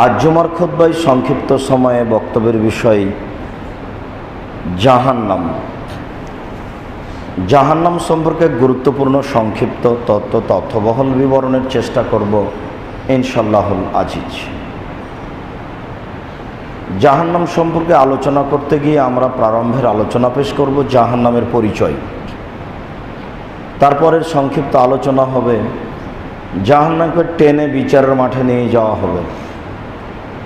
আজ জুমার খুতবায় সংক্ষিপ্ত সময়ে বক্তব্যের বিষয় জাহান্নাম। জাহান্নাম সম্পর্কে গুরুত্বপূর্ণ সংক্ষিপ্ত তথ্যবহল বিবরণের চেষ্টা করব ইনশাআল্লাহুল আজিজ। জাহান্নাম সম্পর্কে আলোচনা করতে গিয়ে আমরা প্রারম্ভের আলোচনা পেশ করব জাহান্নামের পরিচয়। তারপরের সংক্ষিপ্ত আলোচনা হবে জাহান্নামকে টেনে বিচারের মাঠে নিয়ে যাওয়া হবে।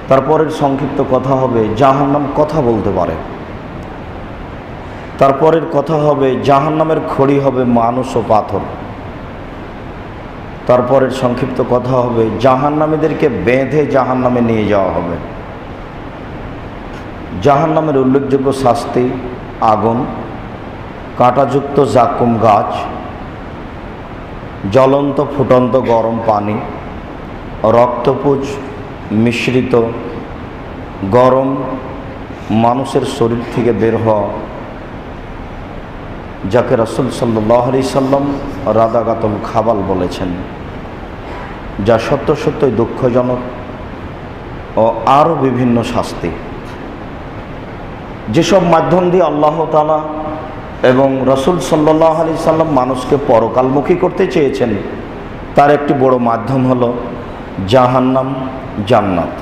তারপরের সংক্ষিপ্ত কথা হবে জাহান্নাম কথা বলতে পারে। তারপরের কথা হবে জাহান্নামের খড়ি হবে মানুষ ও পাথর। তারপরের সংক্ষিপ্ত কথা হবে জাহান্নামীদেরকে বেঁধে জাহান্নামে নিয়ে যাওয়া হবে। জাহান্নামের উল্লেখযোগ্য শাস্তি আগুন, কাঁটাযুক্ত জাকুম গাছ, জ্বলন্ত ফুটন্ত গরম পানি, রক্তপুঞ্জ মিশ্রিত গরম মানুষের শরীর থেকে বের হওয়া, যাকে রাসূল সাল্লাল্লাহু আলাইহি সাল্লাম রাদাগাতুল খাবাল বলেছেন, যা সত্যই দুঃখজনক ও আরও বিভিন্ন শাস্তি। যেসব মাধ্যম দিয়ে আল্লাহ তাআলা এবং রাসূল সাল্লাল্লাহু আলাইহি সাল্লাম মানুষকে পরকালমুখী করতে চেয়েছেন, তার একটি বড় মাধ্যম হলো জাহান্নাম, জান্নাত।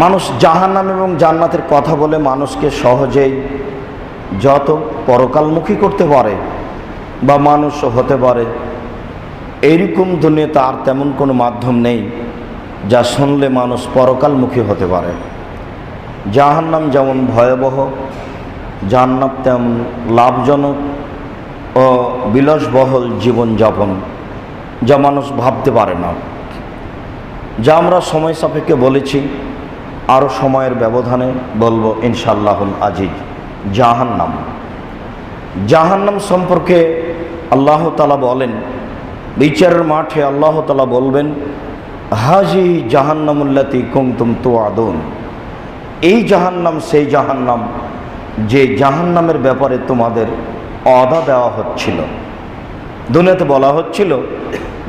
মানুষ জাহান্নাম এবং জান্নাতের কথা বলে মানুষকে সহজেই যত পরকালমুখী করতে পারে বা মানুষ হতে পারে, এইরকম দুনিয়াতে আর তেমন কোনো মাধ্যম নেই যা শুনলে মানুষ পরকালমুখী হতে পারে। জাহান্নাম যেমন ভয়াবহ, জান্নাত তেমন লাভজনক ও বিলাসবহুল জীবনযাপন, যা মানুষ ভাবতে পারে না। যা আমরা সময় সাপেক্ষে বলেছি, আরও সময়ের ব্যবধানে বলবো ইনশাআল্লাহুল আজিজ। জাহান্নাম জাহান্নাম সম্পর্কে আল্লাহ তাআলা বলেন, বিচারের মাঠে আল্লাহ তাআলা বলবেন, হাজি জাহান্নামুল্লাতি কুনতুম তুআদুন। এই জাহান্নাম সেই জাহান্নাম যে জাহান্নামের ব্যাপারে তোমাদের ওয়াদা দেওয়া হচ্ছিল। দুনিয়াতে বলা হচ্ছিল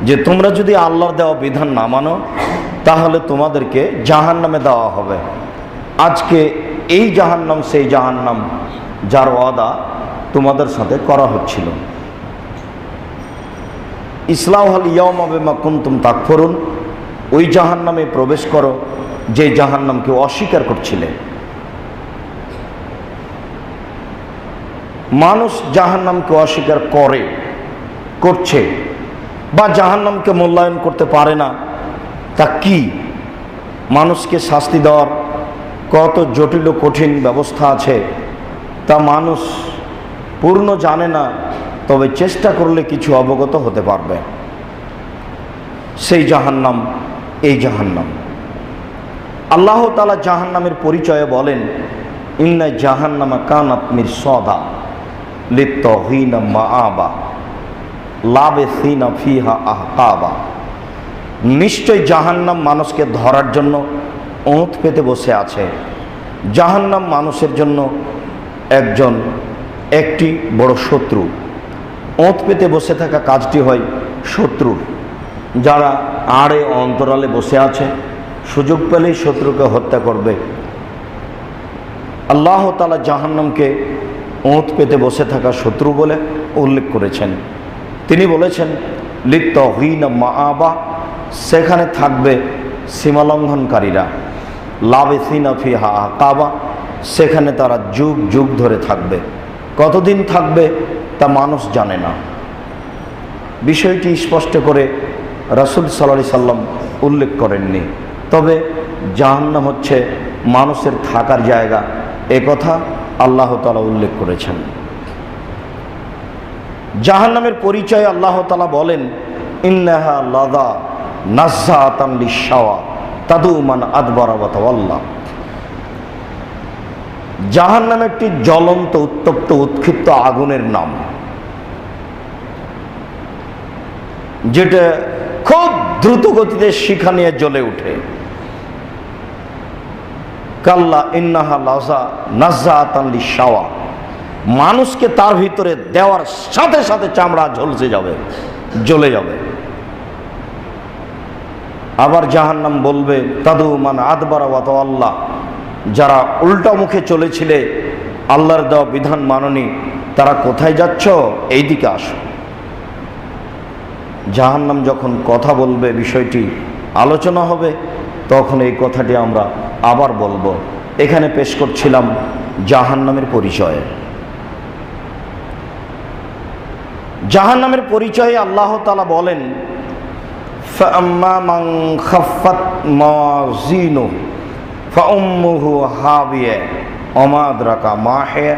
যে তোমরা যদি আল্লাহর দেওয়া বিধান না মানো তাহলে তোমাদেরকে জাহান্নামে দেওয়া হবে। আজকে এই জাহান্নাম সেই জাহান্নাম যার ওয়াদা তোমাদের সাথে করা হচ্ছিল। ইসলাহুল ইয়াওমা বিমা কুনতুম তাকফুরুন, ওই জাহান্নামে প্রবেশ করো যে জাহান্নামকে অস্বীকার করছিলে। মানুষ জাহান্নামকে অস্বীকার করছে বা জাহান্নামকে মূল্যায়ন করতে পারে না, তা কি? মানুষকে শাস্তি দেওয়ার কত জটিল ও কঠিন ব্যবস্থা আছে তা মানুষ পূর্ণ জানে না, তবে চেষ্টা করলে কিছু অবগত হতে পারবে। সেই জাহান্নাম এই জাহান্নাম। আল্লাহ তাআলা জাহান্নামের পরিচয়ে বলেন, ইন্না জাহান্নামা কানাত মিরসাদা লিত্তাগিনা মাআবা লাবিসিনা ফিহা আহকাবা। নিশ্চয় জাহান্নাম মানুষকে ধরার জন্য ওঁত পেতে বসে আছে। জাহান্নাম মানুষের জন্য একটি বড় শত্রু। ওঁত পেতে বসে থাকা কাজটি হয় শত্রুর, যারা আড়ে অন্তরালে বসে আছে, সুযোগ পেলেই শত্রুকে হত্যা করবে। আল্লাহ তাআলা জাহান্নামকে ওঁত পেতে বসে থাকা শত্রু বলে উল্লেখ করেছেন। তিনি বলেছেন লিত্তাগিনা মাআবা, সেখানে থাকবে সীমালঙ্ঘনকারীরা। লাবিসিনা ফিহা আহকাবা, সেখানে তারা যুগ যুগ ধরে থাকবে। কতদিন থাকবে তা মানুষ জানে না। বিষয়টি স্পষ্ট করে রাসূল সাল্লাল্লাহু আলাইহি সাল্লাম উল্লেখ করেননি, তবে জাহান্নাম হচ্ছে মানুষের থাকার জায়গা, এ কথা আল্লাহ তাআলা উল্লেখ করেছেন। জাহান্নামের পরিচয় আল্লাহ তাআলা বলেন, ইন্নাহা লাযা নাযযাতান লিশ-শাওয়া তাদু মান আদবারা ওয়া তাওয়াল্লা। জাহান্নাম একটি জ্বলন্ত উত্তপ্ত উৎক্ষিপ্ত আগুনের নাম, যেটা খুব দ্রুত গতিতে শিখা নিয়ে জ্বলে ওঠে। কাল্লা ইন্নাহা লাযা নাযযাতান লিশ-শাওয়া, মানুষকে তার ভিতরে দেওয়ার সাথে সাথে চামড়া ঝলসে যাবে, জ্বলে যাবে। আবার জাহান্নাম বলবে তাদু মান আদবারা ওয়া তাওয়াল্লা, যারা উল্টা মুখে চলেছিলে, আল্লাহর দেওয়া বিধান মাননি, তারা কোথায় যাচ্ছ? এই দিকে আসো। জাহান্নাম যখন কথা বলবে, বিষয়টি আলোচনা হবে, তখন এই কথাটি আমরা আবার বলবো। এখানে পেশ করছিলাম জাহান্নামের পরিচয়। জাহান্নামের পরিচয়ে আল্লাহ তাআলা বলেন, ফাআম্মা মান খাফফাত মাওয়াজিনুহু ফাউম্মুহু হাবিয়া ওয়া মা আদরাকা মা হিয়া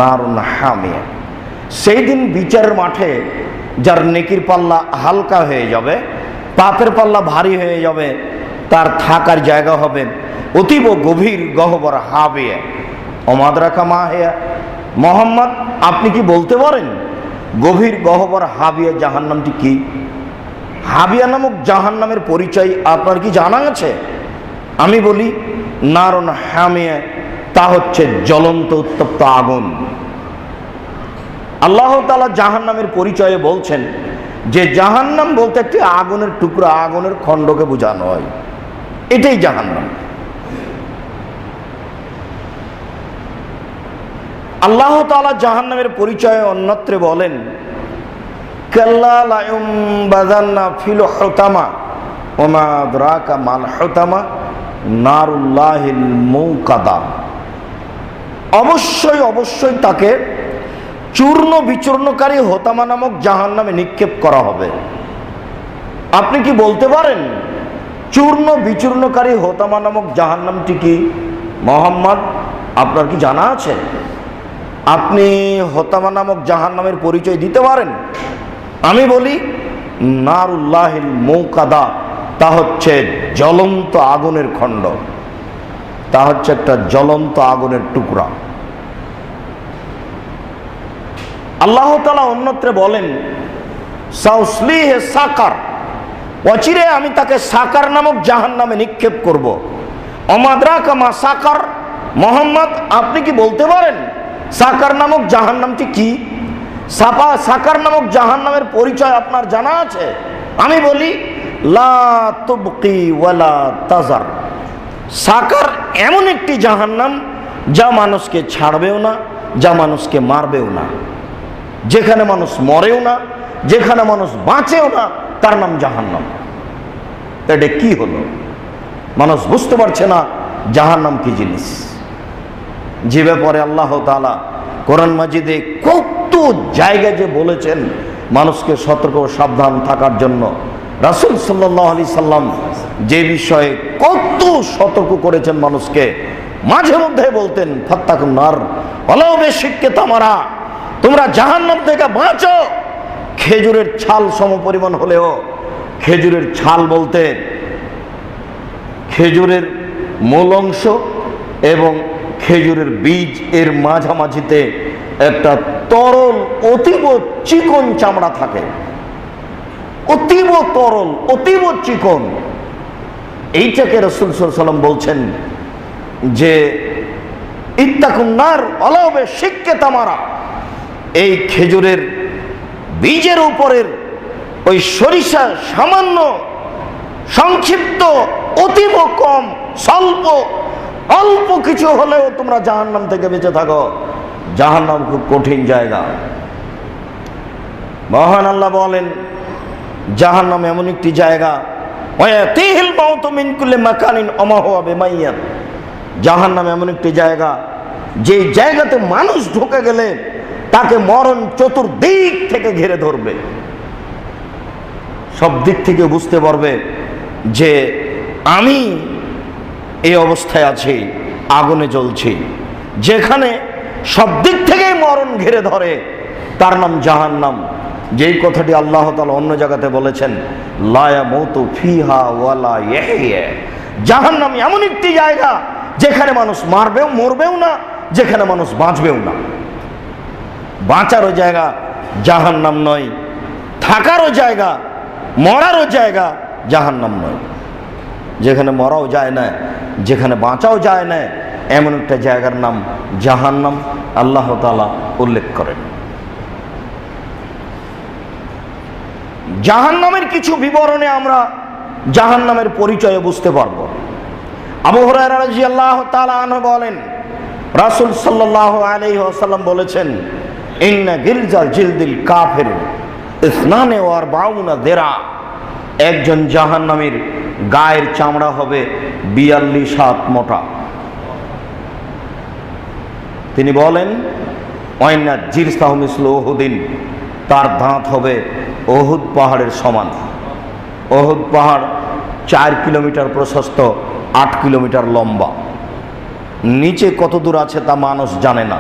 নারুন হামিয়া। সেই দিন বিচারের মাঠে যার নেকির পাল্লা হালকা হয়ে যাবে, পাপের পাল্লা ভারী হয়ে যাবে, তার থাকার জায়গা হবে অতীব গভীর গহ্বর হাবিয়া ওয়া মা আদরাকা মা হিয়া। মুহাম্মদ, আপনি কি বলতে পারেন গভীর গহ্বর হাবিয়া জাহান্নামটি কি? হাবিয়া নামক জাহান্নামের পরিচয় আপনার কি জানা আছে? আমি বলি নারুন হামিয়া, তা হচ্ছে জ্বলন্ত উত্তপ্ত আগুন। আল্লাহ তাআলা জাহান্নামের পরিচয়ে বলছেন যে জাহান্নাম বলতে একটি আগুনের টুকরা, আগুনের খণ্ডকে বোঝানো হয়, এটাই জাহান্নাম। আল্লাহ তাআলা জাহান্নামের পরিচয়ে অন্যত্রে বলেন, কাল্লা লা ইউমবাযান্না ফিল হুতামা ওয়া মা আদরাকা মাল হুতামা নারুল্লাহিল মুকাদা। অবশ্যই অবশ্যই তাকে চূর্ণ বিচূর্ণকারী হোতামা নামক জাহান্নামে নিক্ষেপ করা হবে। আপনি কি বলতে পারেন চূর্ণ বিচূর্ণকারী হোতামা নামক জাহান্নামটি কি? মুহাম্মদ, আপনার কি জানা আছে? আপনি হোতামা নামক জাহান্নামের পরিচয় দিতে পারেন? আমি বলি নারুল্লাহিল মুকাদা, তা হচ্ছে জ্বলন্ত আগুনের খণ্ড, তা হচ্ছে একটা জ্বলন্ত আগুনের টুকরা। আল্লাহ তাআলা অন্যত্রে বলেন, সাউসলিহি সাকার, অচিরে আমি তাকে সাকার নামক জাহান্নামে নিক্ষেপ করব। ওয়া মা আদরাকা মা সাকার। মুহাম্মদ, আপনি কি বলতে পারেন সাকার নামক জাহান্নামটি কি? সাকার নামক জাহান্নামের পরিচয় আপনার জানা আছে? আমি বলি লা তুবকি ওয়ালা তাজার। সাকার এমন একটি জাহান্নাম যা মানুষকে ছাড়বেও না, যা মানুষকে মারবেও না, যেখানে মানুষ মরেও না, যেখানে মানুষ বাঁচেও না, তার নাম জাহান্নাম। এটা কি হলো? মানুষ বুঝতে পারছে না জাহান্নাম কি জিনিস। যে ব্যাপারে আল্লাহ তাআলা কোরআন মাজিদে কত জায়গায় যে বলেছেন মানুষকে সতর্ক ও সাবধান থাকার জন্য, রাসূল সাল্লাল্লাহু আলাইহি সাল্লাম যে বিষয়ে কত সতর্ক করেছেন মানুষকে, মাঝে মধ্যে বলতেন ফাত্তাকুন নার ওয়ালাউ বিশিক্কি তামারা, তোমরা জাহান্নাম থেকে বাঁচো খেজুরের ছাল সমপরিমাণ হলেও। খেজুরের ছাল বলতে খেজুরের মূল অংশ এবং খেজুরের বীজ এর মাঝামাঝিতে একটা তরল অতীব চিকন চামড়া থাকে, অতীব তরল, অতীব চিকন। এইটাকে রাসূল সাল্লাল্লাহু আলাইহি ওয়াসাল্লাম বলছেন যে ইত্তাকুন নার ওয়ালাউ বিশিক্কি তামারা, এই খেজুরের বীজের উপরের ওই সরিষা সামান্য সংক্ষিপ্ত, অতীব কম, স্বল্প, অল্প কিছু হলেও তোমরা জাহান্নাম থেকে বেঁচে থাকো। জাহান্নাম খুব কঠিন জায়গা। মহান আল্লাহ বলেন জাহান্নাম এমন একটি জায়গা, ওয়াতিহিল মাউতু মিন কুল্লি মাকানিন ওয়া মা হুয়া বিমাইয়াত। জাহান্নাম এমন একটি জায়গা, যে জায়গাতে মানুষ ঢুকে গেলে তাকে মরণ চতুর্দিক থেকে ঘিরে ধরবে। সব দিক থেকে বুঝতে পারবে যে আমি এই অবস্থায় আছি, আগুনে জ্বলছি। যেখানে সব দিক থেকেই মরণ ঘিরে ধরে তার নাম জাহান্নাম। যেই কথাটি আল্লাহ তাআলা অন্য জায়গাতে বলেছেন লা ইয়ামুতু ফিহা ওয়ালা ইয়াহইয়া। জাহান্নাম এমন একটি জায়গা যেখানে মানুষ মারবেও মরবেও না, যেখানে মানুষ বাঁচবেও না। বাঁচারও জায়গা জাহান্নাম নয়, থাকারও জায়গা, মরারও জায়গা জাহান্নাম নয়। যেখানে মরাও যায় না, যেখানে বাঁচাও যায় না, এমন একটা জায়গার নাম জাহান্নাম আল্লাহ তাআলা উল্লেখ করেন। জাহান্নামের কিছু বিবরণে আমরা জাহান্নামের পরিচয় বুঝতে পারবো। আবু হুরায়রা রাদিয়াল্লাহু তাআলা আনহু বলেন, রাসূল সাল্লাল্লাহু আলাইহি ওয়াসাল্লাম বলেছেন, ইন্না গিলজাল জিলদিল কাফির ইসনানে ওয়া আরবাউনা দিরা, একজন জাহান্নামীর গায়ের চামড়া হবে 42 হাত মোটা। তিনি বলেন, ওয়াইন্না জিরসাহু মিসলু উহুদিন, তার দাঁত হবে উহুদ পাহাড়ের সমান। উহুদ পাহাড় 4 কিলোমিটার প্রশস্ত, 8 কিলোমিটার লম্বা। নিচে কত দূর আছে তা মানুষ জানে না।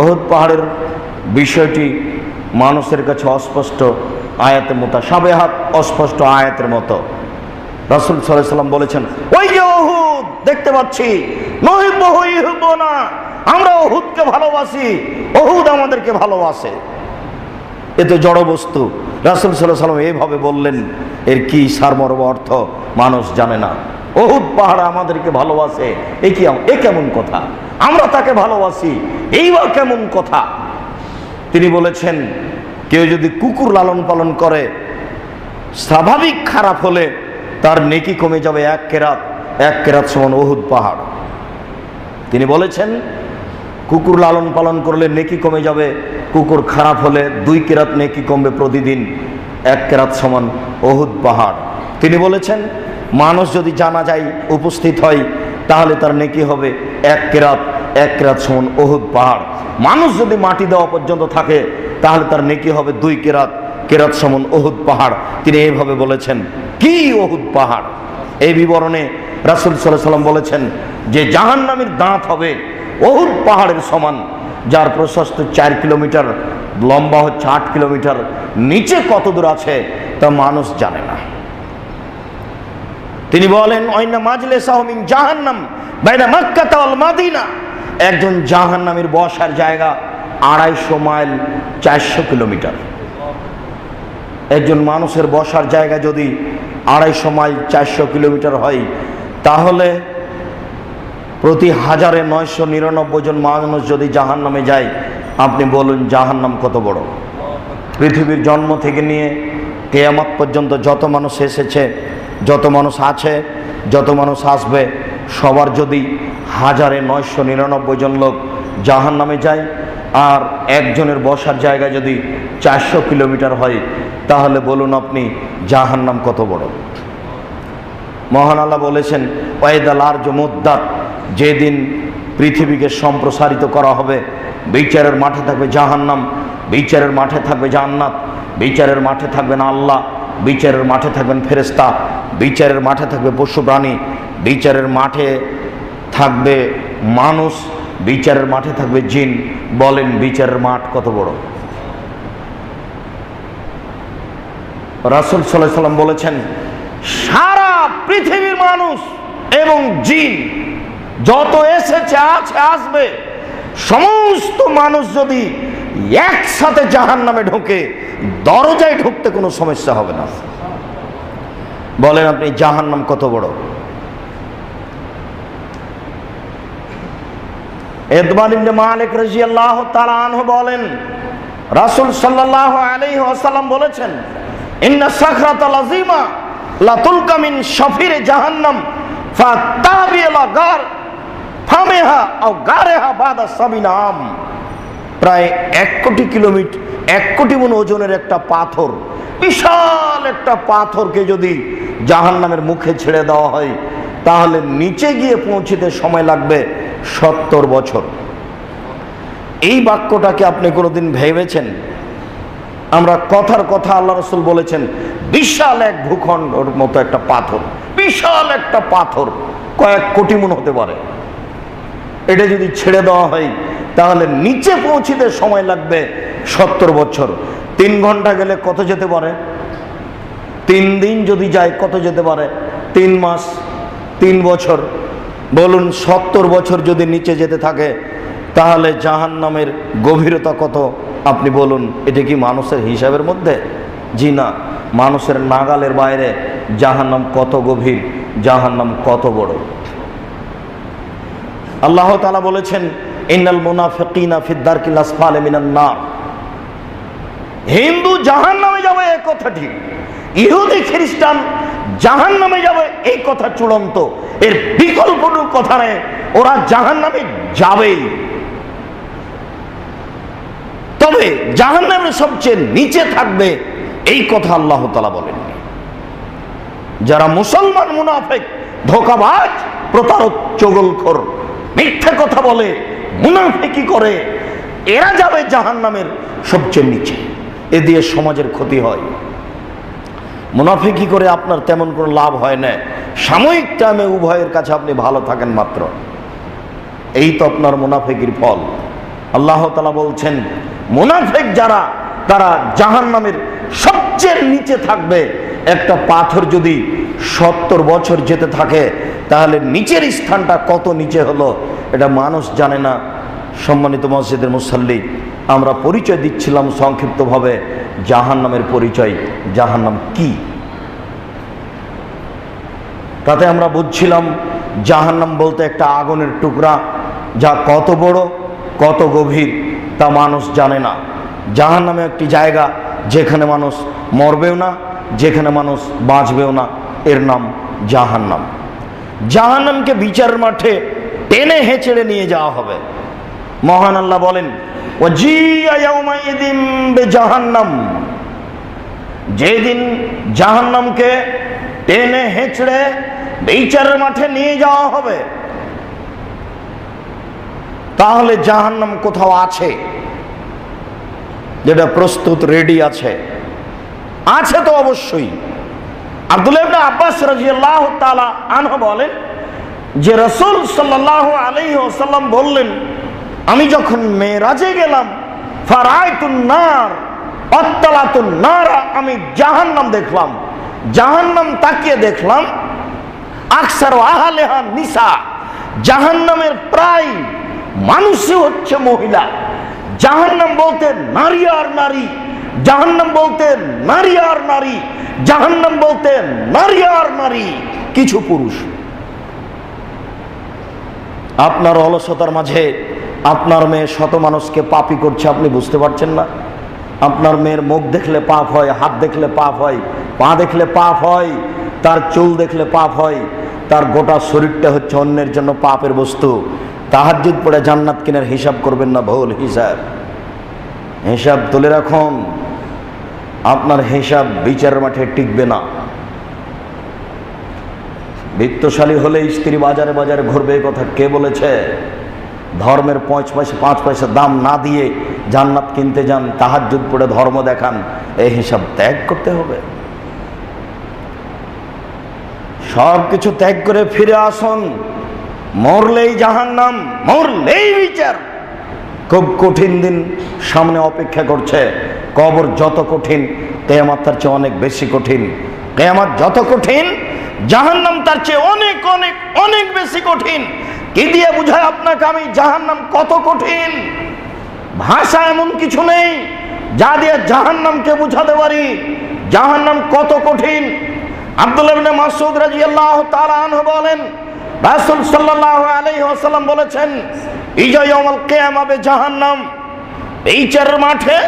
উহুদ পাহাড়ের বিষয়টি মানুষের কাছে অস্পষ্ট, আয়াতে মুতাশাবিহাত, অস্পষ্ট আয়াতের মতো। রাসূল সাল্লাল্লাহু আলাইহি ওয়াসাল্লাম বলেছেন, ওই যে উহুদ দেখতে পাচ্ছি, নহিব্বুহু ইউহিব্বুনা, আমরা উহুদকে ভালোবাসি, উহুদ আমাদেরকে ভালোবাসে। এ তো জড় বস্তু। রাসূল সাল্লাল্লাহু আলাইহি ওয়াসাল্লাম এইভাবে বললেন, এর কি সারমর্ম অর্থ মানুষ জানে না। উহুদ পাহাড় আমাদেরকে ভালোবাসে, এ কেমন কথা? আমরা তাকে ভালোবাসি, এইবার কেমন কথা? তিনি বলেছেন, কেউ যদি কুকুর লালন পালন করে, স্বাভাবিক খারাপ হলে তার নেকি কমে যাবে 1 কেরাত, 1 কেরাত সমান উহুদ পাহাড়। তিনি বলেছেন, কুকুর লালন পালন করলে নেকি কমে যাবে, কুকুর খারাপ হলে 2 কেরাত নেকি কমবে প্রতিদিন, 1 কেরাত সমান উহুদ পাহাড়। তিনি বলেছেন, মানুষ যদি জানাজায় উপস্থিত হয় তাহলে তার নেকি হবে 1 কেরাত, 1 কেরাত সমান উহুদ পাহাড়। মানুষ যদি মাটি দেওয়া পর্যন্ত থাকে তাহলে তার নেকি হবে 2 কেরাত, কেরাত সমান উহুদ পাহাড়। তিনি এইভাবে বলেছেন, কি উহুদ পাহাড়? এই বিবরণে রাসূল সাল্লাল্লাহু আলাইহি ওয়াসাল্লাম বলেছেন যে জাহান্নামীর দাঁত হবে উহুদ পাহাড়ের সমান, যার প্রশস্ত 4 কিলোমিটার, লম্বা হচ্ছে 8 কিলোমিটার। নিচে কত দূর আছে তা মানুষ জানে না। তিনি বলেন, ওয়াইন্না মাজলিসাহু মিন জাহান্নাম বাইনা মক্কা ওয়াল মদিনা, একজন জাহান্নামীর বসার জায়গা 250 মাইল, 400 কিলোমিটার। একজন মানুষের বসার জায়গা যদি 250 মাইল, 400 কিলোমিটার হয়, তাহলে প্রতি 1999 জন মানুষ যদি জাহান্নামে যায়, আপনি বলুন জাহান্নাম কত বড়। পৃথিবীর জন্ম থেকে নিয়ে কিয়ামত পর্যন্ত যত মানুষ এসেছে, যত মানুষ আছে, যত মানুষ আসবে, সবার যদি 1999 জন লোক জাহান্নামে যায়, আর একজনের বসার জায়গা যদি 400 কিলোমিটার হয়, তাহলে বলুন আপনি জাহান্নাম কত বড়। মহান আল্লাহ বলেছেন, ওয়াইদাল আরজু মুদ্দাত, যেদিন পৃথিবীকে সম্প্রসারিত করা হবে, বিচারের মাঠে থাকবে জাহান্নাম, বিচারের মাঠে থাকবে জান্নাত, বিচারের মাঠে থাকবেন আল্লাহ, বিচারের মাঠে থাকবেন ফেরেশতা, বিচারের মাঠে থাকবে পশু প্রাণী, বিচারের মাঠে থাকবে মানুষ, বিচারের মাঠে থাকবে জিন। বলেন বিচারের মাঠ কত বড়। রাসূল সাল্লাল্লাহু আলাইহি ওয়াসাল্লাম বলেছেন, সারা পৃথিবীর মানুষ এবং জিন যত এসেছে, আছে, আসবে, সমস্ত মানুষ যদি একসাথে জাহান্নামে ঢোকে, দরজায় ঢুকতে কোনো সমস্যা হবে না। বলেন আপনি জাহান্নাম কত বড়। ইদবান ইবনে মালিক রাদিয়াল্লাহু তাআলা আনহু বলেন, রাসূল সাল্লাল্লাহু আলাইহি ওয়াসাল্লাম বলেছেন, ইন্না সাখরাতাল আযীমা লা তুলকা মিন শাফিরে জাহান্নাম ফাতাবিলা গার ফামেহা আও গারেহা বাদা সাবিনা আম। প্রায় 1 কোটি কিলোমিটার, 1 কোটি মণ ওজনের একটা পাথর, বিশাল একটা পাথরকে যদি জাহান্নামের মুখে ছেড়ে দেওয়া হয়, তাহলে নিচে গিয়ে পৌঁছতে সময় লাগবে 70 বছর। এই বাক্যটাকে আপনি কোনোদিন ভেবেছেন? আমরা কথার কথা আল্লাহ রাসূল বলেছেন, বিশাল এক ভূখণ্ডের মতো একটা পাথর, বিশাল একটা পাথর, কয়েক কোটি মণ হতে পারে। এটা যদি ছেড়ে দেওয়া হয় তাহলে নিচে পৌঁছতে সময় লাগবে 70 বছর। 3 ঘন্টা গেলে কত যেতে পারে? 3 দিন যদি যায় কত যেতে পারে? 3 মাস, 3 বছর। বলুন 70 বছর যদি নিচে যেতে থাকে, তাহলে জাহান্নামের গভীরতা কত আপনি বলুন। এটা কি মানুষের হিসাবের মধ্যে? জি না, মানুষের নাগালের বাইরে জাহান্নাম কত গভীর, জাহান্নাম কত বড়। আল্লাহ তাআলা বলেছেন, ইন্নাল মুনাফিকিনা ফিদ দারকিল আসফালি মিনান নার। হিন্দু জাহান্নামে যাবে এ কথা ঠিক, ইহুদি খ্রিস্টান জাহান্নামে যাবে এই কথা চূড়ান্ত, এর বিকল্প কোনো কথা নেই, ওরা জাহান্নামে যাবেই। তবে জাহান্নামের সবচেয়ে নিচে থাকবে এই কথা আল্লাহ তাআলা বলেননি। যারা মুসলমান মুনাফিক, ধোঁকাবাজ, প্রতারক, চগলখোর, মিথ্যা কথা বলে, মুনাফিকি করে, এরা যাবে জাহান্নামের সবচেয়ে নিচে। এ দিয়ে সমাজের ক্ষতি হয়। মুনাফিকি করে আপনার তেমন কোনো লাভ হয় না, সাময়িক টাইমে উভয়ের কাছে আপনি ভালো থাকেন মাত্র, এই তো আপনার মুনাফিকির ফল। আল্লাহ তাআলা বলছেন মুনাফিক যারা, তারা জাহান্নামের সবচেয়ে নিচে থাকবে। একটা পাথর যদি 70 বছর যেতে থাকে, তাহলে নিচের স্থানটা কত নিচে হলো এটা মানুষ জানে না। সম্মানিত মসজিদের মুসাল্লি, আমরা পরিচয় দিচ্ছিলাম সংক্ষিপ্তভাবে জাহান্নামের পরিচয়, জাহান্নাম কি। তাতে আমরা বুঝছিলাম জাহান্নাম বলতে একটা আগুনের টুকরা, যা কত বড় কত গভীর তা মানুষ জানে না। জাহান্নামে একটি জায়গা যেখানে মানুষ মরবেও না, যেখানে মানুষ বাঁচবেও না, এর নাম জাহান্নাম। জাহান্নামকে বিচার মাঠে টেনে হেঁচড়ে নিয়ে যাওয়া হবে। মহান আল্লাহ বলেন ওয়াজিয়া ইয়াউমাইযিন বিজাহান্নাম, যেদিন জাহান্নামকে টেনে হেঁচড়ে বিচারের মাঠে নিয়ে যাওয়া হবে, তাহলে জাহান্নাম কোথাও আছে যেটা প্রস্তুত রেডি আছে? আছে তো অবশ্যই। আব্দুল্লাহ ইবনে আব্বাস রাদিয়াল্লাহু তাআলা আনহু বলেন যে রাসূল সাল্লাল্লাহু আলাইহি ওয়াসাল্লাম বললেন, আমি যখন মেরাজে গেলাম, ফারাইতুন নার আত্তালাতুন নারা, আমি জাহান্নাম দেখলাম। জাহান্নাম তাকিয়ে দেখলাম, আকসারু আহলিহা নিসা, জাহান্নামের প্রায় মানুষই হচ্ছে মহিলা। জাহান্নাম বলতে নারী আর নারী, জাহান্নাম বলতে নারী আর নারী, জাহান্নাম বলতে নারী আর নারী, কিছু পুরুষ। আপনার অলসতার মাঝে আপনার মেয়ে শত মানুষকে পাপী করছে, আপনি বুঝতে পারছেন না? আপনার মেয়ের মুখ দেখলে পাপ হয়, হাত দেখলে পাপ হয়, পা দেখলে পাপ হয়, তার চুল দেখলে পাপ হয়, তার গোটা শরীরটা হচ্ছে অন্যের জন্য পাপের বস্তু। তাহাজ্জুদ পড়ে জান্নাত কেনার হিসাব করবেন না, ভুল হিসাব। হিসাব তুলে রাখুন, আপনার হিসাব বিচারের মাঠে টিকবে না। বিত্তশালী হলে স্ত্রী বাজারে বাজারে ঘুরবে, এই কথা কে বলেছে? ধর্মের 5 পয়সা দাম না দিয়ে জান্নাত কিনতে যান, তাহাজ্জুদ পড়ে ধর্ম দেখান, এই হিসাব ত্যাগ করতে হবে। সব কিছু ত্যাগ করে ফিরে আসুন। মরলেই জাহান্নাম, মরলেই বিচার। খুব কঠিন দিন সামনে অপেক্ষা করছে। কবর যত কঠিন, কিয়ামত তার চেয়ে অনেক বেশি কঠিন। কিয়ামত যত কঠিন, জাহান্নাম তার চেয়ে অনেক অনেক অনেক বেশি কঠিন। কি দিয়ে বুঝায় আপনাকে আমি জাহান্নাম কত কঠিন? ভাষা এমন কিছু নেই যা দিয়ে জাহান্নামকে বুঝাতে পারি জাহান্নাম কত কঠিন। আব্দুল্লাহ ইবনে মাসউদ রাদিয়াল্লাহু তাআলা আনহু বলেন, রাসূল সাল্লাল্লাহু আলাইহি ওয়াসাল্লাম বলেছেন, ইজা ইয়াউমুল কিয়ামা বিজাহান্নাম, বিচারের মাঠে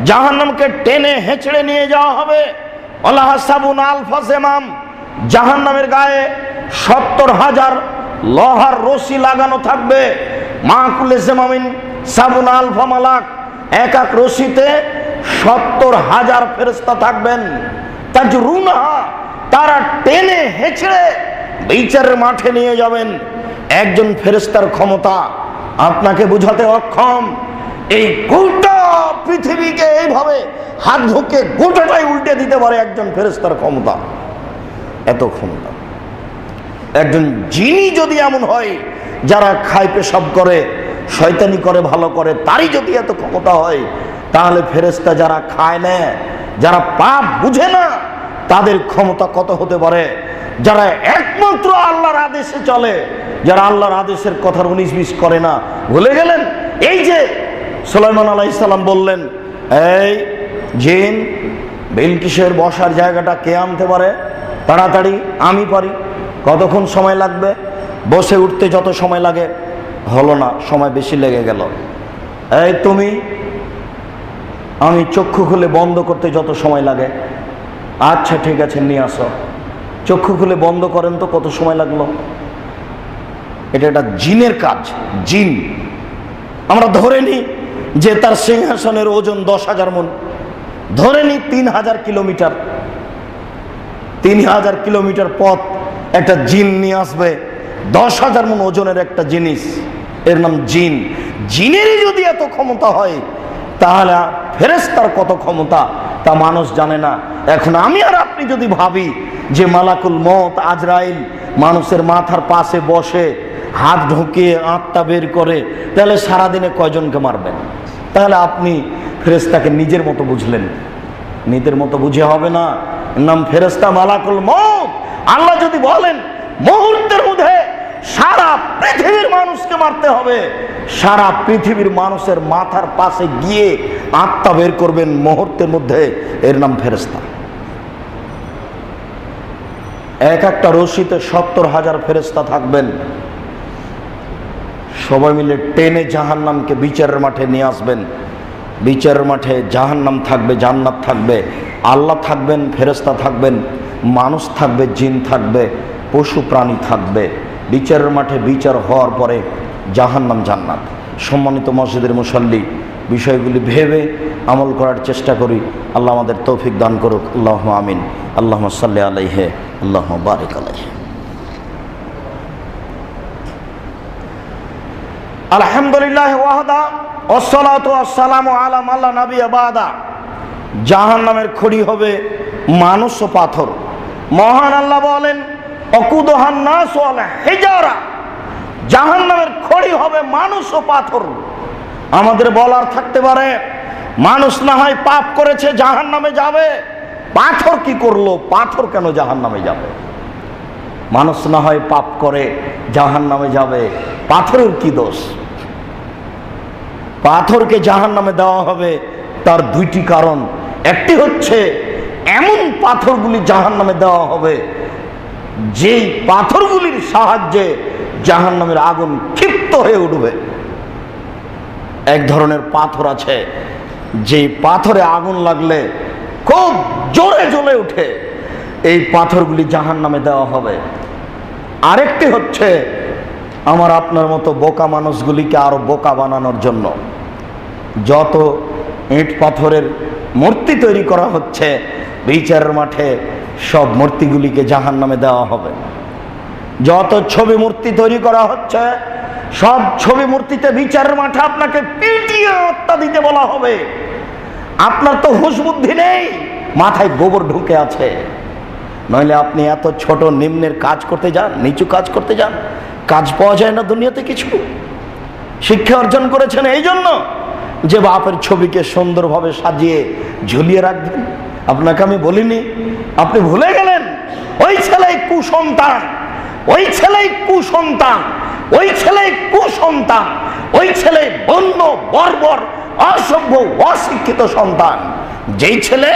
জাহান্নামকে টেনে হেঁচড়ে নিয়ে যাওয়া হবে। আল্লাহ সাবুন আলফা জিমাম, জাহান্নামের গায়ে 70,000 লোহার রশি লাগানো থাকবে। মাকুলে জিমামিন সাবুন আলফা মালাক, এক এক রশিতে 70,000 ফেরেশতা থাকবেন। তাজরুনাহা, তারা টেনে হেঁচড়ে বিচারের মাঠে নিয়ে যাবেন। একজন ফেরেশতার ক্ষমতা আপনাকে বুঝাতে অক্ষম। এই গোটা পৃথিবীকে এইভাবে হাত ঢুকে গোটাটাই উল্টে দিতে পারে একজন ফেরেশতার ক্ষমতা, এত ক্ষমতা। একজন জিনি যদি এমন হয়, যারা খায় পেশাব করে, শয়তানি করে, ভালো করে, তারই যদি এত ক্ষমতা হয়, তাহলে ফেরেশতা যারা খায় না, যারা পাপ বুঝে না, তাদের ক্ষমতা কত হতে পারে? যারা একমাত্র আল্লাহর আদেশে চলে, যারা আল্লাহর আদেশের কথার 19-20 করে না, ভুলে গেলেন? এই যে সুলাইমান আলাইহিস সালাম বললেন, এই জিন, বিলকিসের বসার জায়গাটা কে আনতে পারে তাড়াতাড়ি? আমি পারি। কতক্ষণ সময় লাগবে? বসে উঠতে যত সময় লাগে, হলো না, সময় বেশি লেগে গেল। এই তুমি, আমি চক্ষু খুলে বন্ধ করতে যত সময় লাগে, আচ্ছা ঠিক আছে নিয়ে আসো। চক্ষু খুলে বন্ধ করেন তো, কত সময় লাগলো? এটা একটা জিনের কাজ, জিন। আমরা ধরে নিই যে তার সিংহাসনের ওজন 10,000 মণ, ধরে নিই 3,000 কিলোমিটার। 3,000 কিলোমিটার পথ একটা জিন নিয়ে আসবে 10,000 মণ ওজনের একটা জিনিস, এর নাম জিন। জিনেরই যদি এত ক্ষমতা হয়, তাহলে ফেরেশতার কত ক্ষমতা তা মানুষ জানে না। এখন আমি আর আপনি যদি ভাবি যে মালাকুল মউত আজরাইল মানুষের মাথার পাশে বসে হাত ঢুকিয়ে আত্মা বের করে, তাহলে সারাদিনে কয়জনকে মারবেন? তাহলে আপনি ফেরেশতাকে নিজের মতো বুঝলেন। নিজের মতো বুঝে হবে না, এর নাম ফেরেশতা মালাকুল মউত। আল্লাহ যদি বলেন মুহূর্তের মধ্যে সারা পৃথিবীর মানুষকে মারতে হবে, সারা পৃথিবীর মানুষের মাথার পাশে গিয়ে আত্মা বের করবেন মুহূর্তের মধ্যে, এর নাম ফেরেশতা। এক একটা রশিতে 70,000 ফেরেশতা থাকবেন, সবাই মিলে টেনে জাহান্নামকে বিচারের মাঠে নিয়ে আসবেন। বিচারের মাঠে জাহান্নাম থাকবে, জান্নাত থাকবে, আল্লাহ থাকবেন, ফেরেশতা থাকবেন, মানুষ থাকবে, জিন থাকবে, পশু প্রাণী থাকবে। বিচারের মাঠে বিচার হওয়ার পরে জাহান্নাম, জান্নাত। সম্মানিত মসজিদের মুসল্লি, বিষয়গুলি ভেবে আমল করার চেষ্টা করি। আল্লাহ আমাদের তৌফিক দান করুক। আল্লাহুম্মা আমিন। আল্লাহুম্মা সাল্লি আলাইহি, আল্লাহুম্মা বারিক আলাইহি। আলহামদুলিল্লাহ ওয়াহদা ওয়াসসালাতু ওয়াসসালামু আলা মান লা নাবিয়্যা বাদা। জাহান্নামের খড়ি হবে মানুষ ও পাথর। মহান আল্লাহ বলেন অকুদুহান নাস ওয়াল হিজারা, জাহান্নামের খড়ি হবে মানুষ ও পাথর। আমাদের বলার থাকতে পারে মানুষ না হয় পাপ করেছে জাহান্নামে যাবে, পাথর কি করলো? পাথর কেন জাহান্নামে যাবে? মানুষ না হয় পাপ করে জাহান্নামে যাবে, পাথরের কি দোষ? পাথরকে জাহান্নামে দেওয়া হবে তার দুইটি কারণ। একটি হচ্ছে এমন পাথরগুলি জাহান্নামে দেওয়া হবে যেই পাথরগুলির সাহায্যে জাহান্নামের আগুন ক্ষিপ্ত হয়ে উঠবে। এক ধরনের পাথর আছে যে পাথরে আগুন লাগলে খুব জোরে জ্বলে ওঠে, এই পাথরগুলি জাহান্নামে দেওয়া হবে। আরেকটি হচ্ছে আমার আপনার মতো বোকা মানুষগুলিকে আরো বোকা বানানোর জন্য যত ইট পাথরের মূর্তি তৈরি করা হচ্ছে, বিচারের মাঠে সব মূর্তিগুলিকে জাহান্নামে দেওয়া হবে। যত ছবি মূর্তি তৈরি করা হচ্ছে, সব ছবি মূর্তিতে বিচারের মাঠে আপনাকে পিটিয়ে হত্যা দিতে বলা হবে। আপনার তো হুঁশ বুদ্ধি নেই, মাথায় গোবর ঢুকে আছে। নইলে আপনি এত ছোট নিম্নের কাজ করতে যান, নিচু কাজ করতে যান, কাজ পাওয়া যায় না দুনিয়াতে কিছু। শিক্ষা অর্জন করেছেন এই জন্য যে বাপের ছবিকে সুন্দরভাবে সাজিয়ে ঝুলিয়ে রাখবেন। আপনাকে আমি বলিনি, আপনি ভুলে গেলেন। ওই ছেলে কুসন্তান, ওই ছেলে কুসন্তান, ওই ছেলে কুসন্তান, ওই ছেলে বন্য, বর্বর, অসভ্য, অশিক্ষিত সন্তান। যেই ছেলে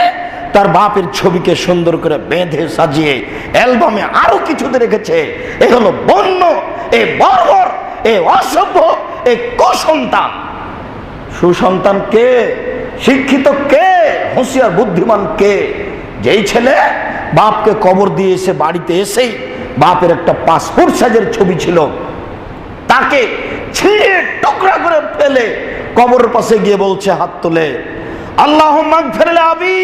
তার বাপের ছবিকে সুন্দর করে বেঁধে সাজিয়ে অ্যালবামে আরো কিছুতে রেখেছে, এ হলো বন্য, এ বর্বর, এ অসভ্য, এ কুসন্তান। সুসন্তান কে? শিক্ষিত কে? হুঁশিয়ার বুদ্ধিমান কে? যেই ছেলে বাপকে কবর দিয়ে এসে বাড়িতে এসেই বাপের একটা পাসপোর্ট সাইজের ছবি ছিল, তাকে ছিঁড়ে টুকরা করে ফেলে কবরের পাশে গিয়ে বলছে হাত তুলে, আল্লাহুম্মা গফির লি আবি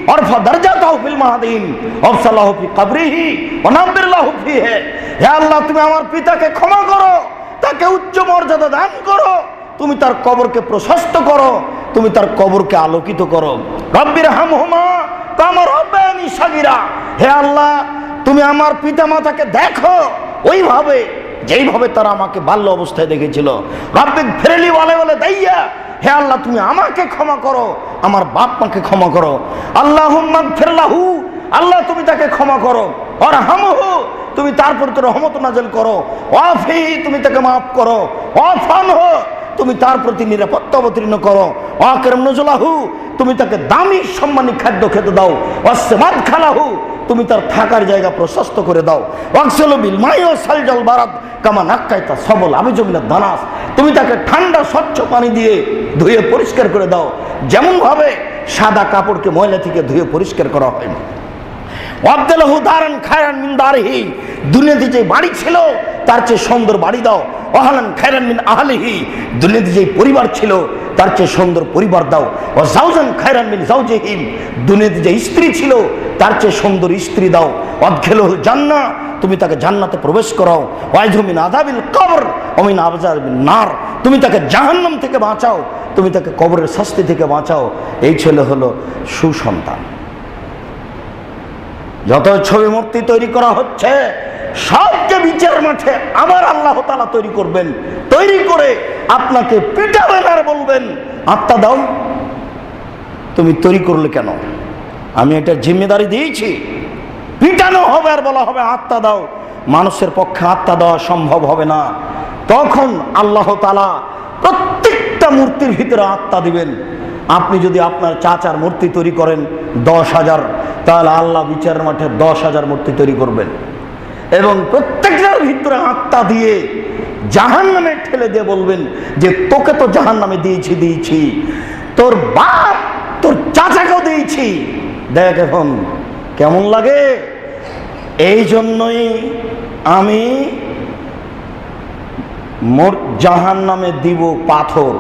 ওয়ারফা দারজাতাহু ফিল মাহদিন ওয়াফসালাহু ফি কবরিহি ওয়া নাব্বির লাহু ফিহি। হে আল্লাহ, তুমি আমার পিতাকে ক্ষমা করো, তাকে উচ্চ মর্যাদা দান করো, তুমি তার কবরকে প্রশস্ত করো, তুমি তার কবরকে আলোকিত করো। রব্বির হামহুমা কামা রাব্বায়ানি সাগীরা। হে আল্লাহ, তুমি আমার পিতামাতাকে দেখো ওইভাবে যেইভাবে তারা আমাকে বাল্য অবস্থায় দেখেছিল। রব্বিক ফিরলি ওয়ালা ওয়ালা দাইয়া। হে আল্লাহ, তুমি আমাকে ক্ষমা করো, আমার বাপ মাকে ক্ষমা করো। আল্লাহুম্মা গফির লাহু, আল্লাহ তুমি তাকে ক্ষমা করো। ওয়ারহামহু, তুমি তার প্রতি রহমত নাযিল করো। ওয়াফি, তুমি তাকে মাফ করো। ওয়াফানহু, তুমি তার প্রতি নিরাপত্তা অবতীর্ণ করো। ওয়াকরিম নুজুলাহু, তুমি তাকে দামি সম্মানী খাদ্য খেতে দাও। ওয়াসমাদ খালাহু, তুমি তার থাকার জায়গা প্রশস্ত করে দাও। ওয়াকসিলু বিল মাই ওয়া সালজাল বারাদ কামা নাক্কাইতা সবল আবিজমিনাদ দানাস, তুমি তাকে ঠান্ডা স্বচ্ছ পানি দিয়ে ধুয়ে পরিষ্কার করে দাও, যেমন ভাবে সাদা কাপড়কে ময়লা থেকে ধুয়ে পরিষ্কার করা হয়। ওয়াবদালাহু দারান খায়রান মিন দারিহি, দুনিয়াতে যে বাড়ি ছিল তার চেয়ে সুন্দর বাড়ি দাও। আহলান খায়রান মিন আহলিহি, দুনিয়াতে যে পরিবার ছিল তার চেয়ে সুন্দর পরিবার দাও। ওয়া যাওজান খায়রান মিন যাওজিহি, দুনিয়াতে যে স্ত্রী ছিল তার চেয়ে সুন্দর স্ত্রী দাও। ওয়াদখিলুল জান্নাহ, তুমি তাকে জান্নাতে প্রবেশ করাও। ওয়াইযু মিন আযাবিল কবর ওয়া মিন আযাবিন নার, তুমি তাকে জাহান্নাম থেকে বাঁচাও, তুমি তাকে কবরের শাস্তি থেকে বাঁচাও। এই ছেলে হলো সুসন্তান। যত ছবি মূর্তি তৈরি করা হচ্ছে সবকে বিচার মাঠে আমার আল্লাহ তাআলা তৈরি করবেন, তৈরি করে আপনাকে পিটাবেন আর বলবেন আত্মা দাও। তুমি তৈরি করলে কেন? আমি এটা জিম্মেদারি দিয়েছি। পিটানো হবে আর বলা হবে আত্মা দাও। মানুষের পক্ষে আত্মা দেওয়া সম্ভব হবে না। তখন আল্লাহ তাআলা প্রত্যেকটা মূর্তির ভিতরে আত্মা দিবেন। আপনি যদি আপনার চাচার মূর্তি তৈরি করেন 10,000, তাহলে আল্লাহ বিচারের মাঠে 10,000 মূর্তি তৈরি করবেন এবং প্রত্যেকটার ভিতরে আত্মা দিয়ে জাহান্নামে ঠেলে দিয়ে বলবেন যে তোকে তো জাহান্নামে দিয়েছি, তোর বাপ তোর চাচাকেও দিয়েছি, দেখ এখন কেমন লাগে। এই জন্যই আমি জাহান্নামে দিব পাথর,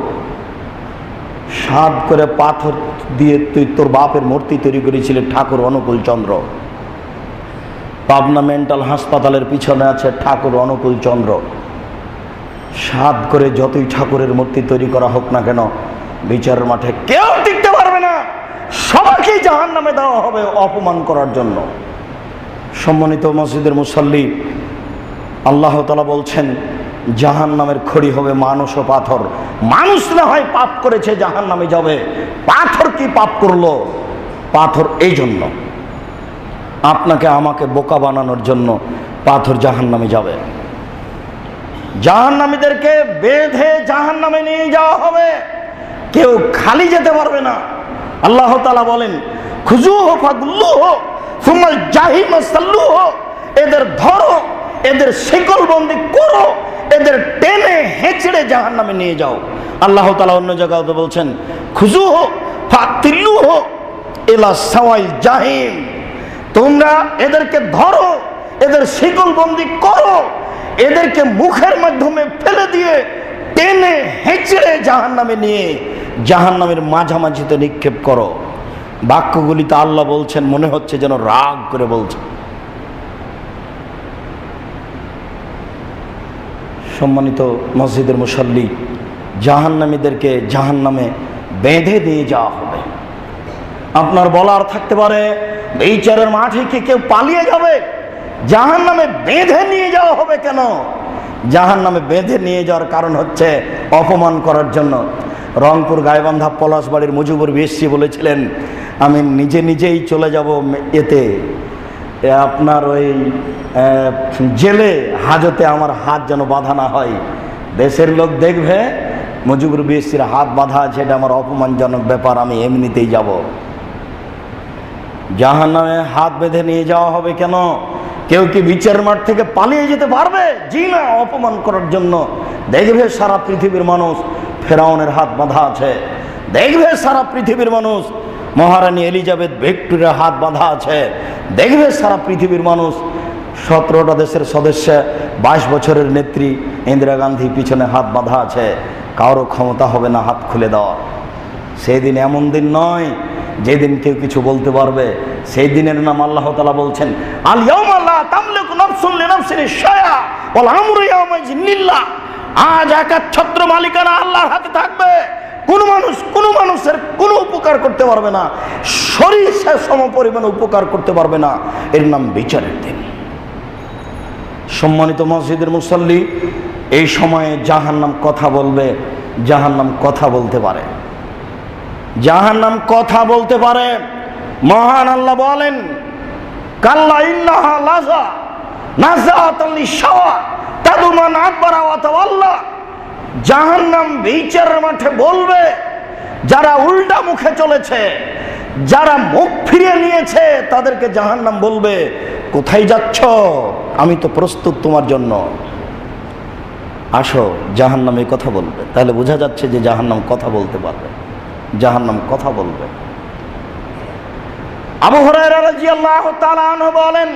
সাত করে পাথর দিয়ে তুই তোর বাপের মূর্তি তৈরি করেছিলি ঠাকুর অনুকূল চন্দ্র। পাবনা মেন্টাল হাসপাতালের পিছনে আছে ঠাকুর অনুকূল চন্দ্র। সাত করে যতই ঠাকুরের মূর্তি তৈরি করা হোক না কেন, বিচারের মাঠে কেউ টিকতে পারবে না, সবাইকেই জাহান্নামে দেওয়া হবে অপমান করার জন্য। সম্মানিত মসজিদের মুসল্লি, আল্লাহ তাআলা বলছেন জাহান্নামের খড়ি হবে মানুষ ও পাথর। মানুষ না হয় পাপ করেছে জাহান্নামে যাবে, পাথর কি পাপ করলো? পাথর এই জন্য আপনাকে আমাকে বোকা বানানোর জন্য পাথর জাহান্নামে যাবে। জাহান্নামীদেরকে বেঁধে জাহান্নামে নিয়ে যাওয়া হবে, কেউ খালি যেতে পারবে না। আল্লাহ তাআলা বলেন খুজুহু ফাগুল্লুহু সুম্মাল জাহিম সাল্লুহু, এদের ধরো, এদের শিকল বন্দি করো, এদের টেনে হেঁচড়ে জাহান্নামে নিয়ে যাও। আল্লাহ তাআলা অন্য জায়গায় বলছেন খুজুহু ফাতিল্লুহু ইলা সাওয়াইল জাহিম, তোমরা এদেরকে ধরো, এদের শিকল বন্দি করো, এদেরকে মুখের মাধ্যমে ফেলে দিয়ে টেনে হেঁচড়ে জাহান্নামে নিয়ে জাহান্নামের মাঝামাঝিতে নিক্ষেপ করো। বাক্যগুলিতে আল্লাহ বলছেন মনে হচ্ছে যেন রাগ করে বলছেন। সম্মানিত মসজিদের মুসল্লি, জাহান্নামীদেরকে জাহান্নামে বেঁধে দিয়ে যাওয়া হবে। আপনার বলার থাকতে পারে বিচারের মাঠে কি কেউ পালিয়ে যাবে? জাহান্নামে বেঁধে নিয়ে যাওয়া হবে কেন? জাহান্নামে বেঁধে নিয়ে যাওয়ার কারণ হচ্ছে অপমান করার জন্য। রংপুর গাইবান্ধা পলাশবাড়ির মুজিবুর বিএসসি বলেছিলেন আমি নিজেই চলে যাব এতে আপনার ওই জেলে হাজতে, আমার হাত যেন বাঁধা না হয়। দেশের লোক দেখবে মুজিবুর বিএসসির হাত বাঁধা আছে, এটা আমার অপমানজনক ব্যাপার, আমি এমনিতেই যাব। জাহান্নামে হাত বেঁধে নিয়ে যাওয়া হবে কেন? কেউ কি বিচারের মাঠ থেকে পালিয়ে যেতে পারবে? জি না, অপমান করার জন্য। দেখবে সারা পৃথিবীর মানুষ ফেরাউনের হাত বাঁধা আছে, দেখবে সারা পৃথিবীর মানুষ মহারানী এলিজাবেথ ভিক্টোরিয়ার হাত বাঁধা আছে, দেখবে সারা পৃথিবীর মানুষ 17টা দেশের সদস্য 22 বছরের নেত্রী ইন্দিরা গান্ধী পিছনে হাত বাঁধা আছে। কারো ক্ষমতা হবে না হাত খুলে দেওয়ার। সেই দিন এমন দিন নয় যেদিন কেউ কিছু বলতে পারবে। সেই দিনের নাম আল্লাহ তাআলা বলছেন আল ইয়াউমা লা তামলিকু নাফসুন লিনাফসিন শাইআ ওয়াল আমরু ইয়াওমাইযিন লিল্লাহ। আজ একাচ্ছত্র মালিকানা আল্লাহর হাতে থাকবে। কোনো মানুষের কোনো উপকার করতে পারবে না, সরিষা সম পরিমাণ উপকার করতে পারবে না। এর নাম বিচারের দিন। সম্মানিত মসজিদের মুসল্লি, এই সময়ে জাহান্নাম কথা বলবে। জাহান্নাম কথা বলতে পারে, জাহান্নাম কথা বলতে পারে। মহান আল্লাহ বলেন কাল্লা ইন্নাহা লাযা নাযাতাল লিশাওয়া তাদু মান আদবারা ওয়া তাওয়াল্লা। জাহান্নাম বিচারের মাঠে বলবে যারা উল্টা মুখে চলেছে, যারা মুখ ফিরিয়ে নিয়েছে, তাদেরকে জাহান্নাম বলবে কোথায় যাচ্ছ? আমি তো প্রস্তুত তোমার জন্য, আসো। জাহান্নাম এই কথা বলবে। তাহলে বোঝা যাচ্ছে যে জাহান্নাম কথা বলতে পারবে, জাহান্নাম কথা বলবে। আবু হুরায়রা রাদিয়াল্লাহু তাআলা আনহু বলেন,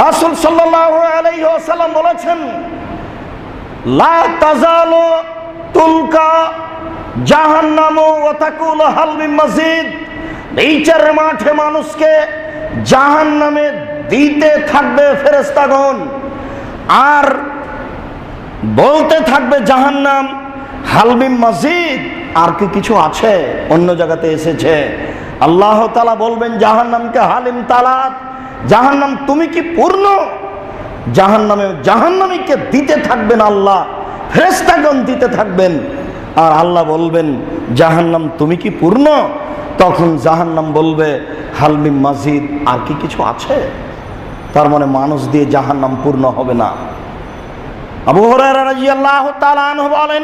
রাসূল সাল্লাল্লাহু আলাইহি ওয়াসাল্লাম বলেছেন, লা তাজালু তুলকা জাহান্নামু ওয়া তাকুলু হাল মিন মাজিদ। বিচার মাঠে মানুষকে জাহান্নামে দিতে থাকবে ফেরেশতাগণ, আর বলতে থাকবে জাহান্নাম, হাল মিন মাজিদ, আর কি কিছু আছে? অন্য জায়গাতে এসেছে আল্লাহ তাআলা বলবেন জাহান্নামকে, হালিম তালাত, জাহান্নাম তুমি কি পূর্ণ? জাহান্নামীকে দিতে থাকবেন আল্লাহ, ফেরেশতাগণ দিতে থাকবেন, আর আল্লাহ বলবেন জাহান্নাম তুমি কি পূর্ণ? তখন জাহান্নাম বলবে হাল মিন মাজিদ, আর কি কিছু আছে? তার মানে মানুষ দিয়ে জাহান্নাম পূর্ণ হবে না। আবু হুরায়রা রাদিয়াল্লাহু তাআলা আনহু বলেন,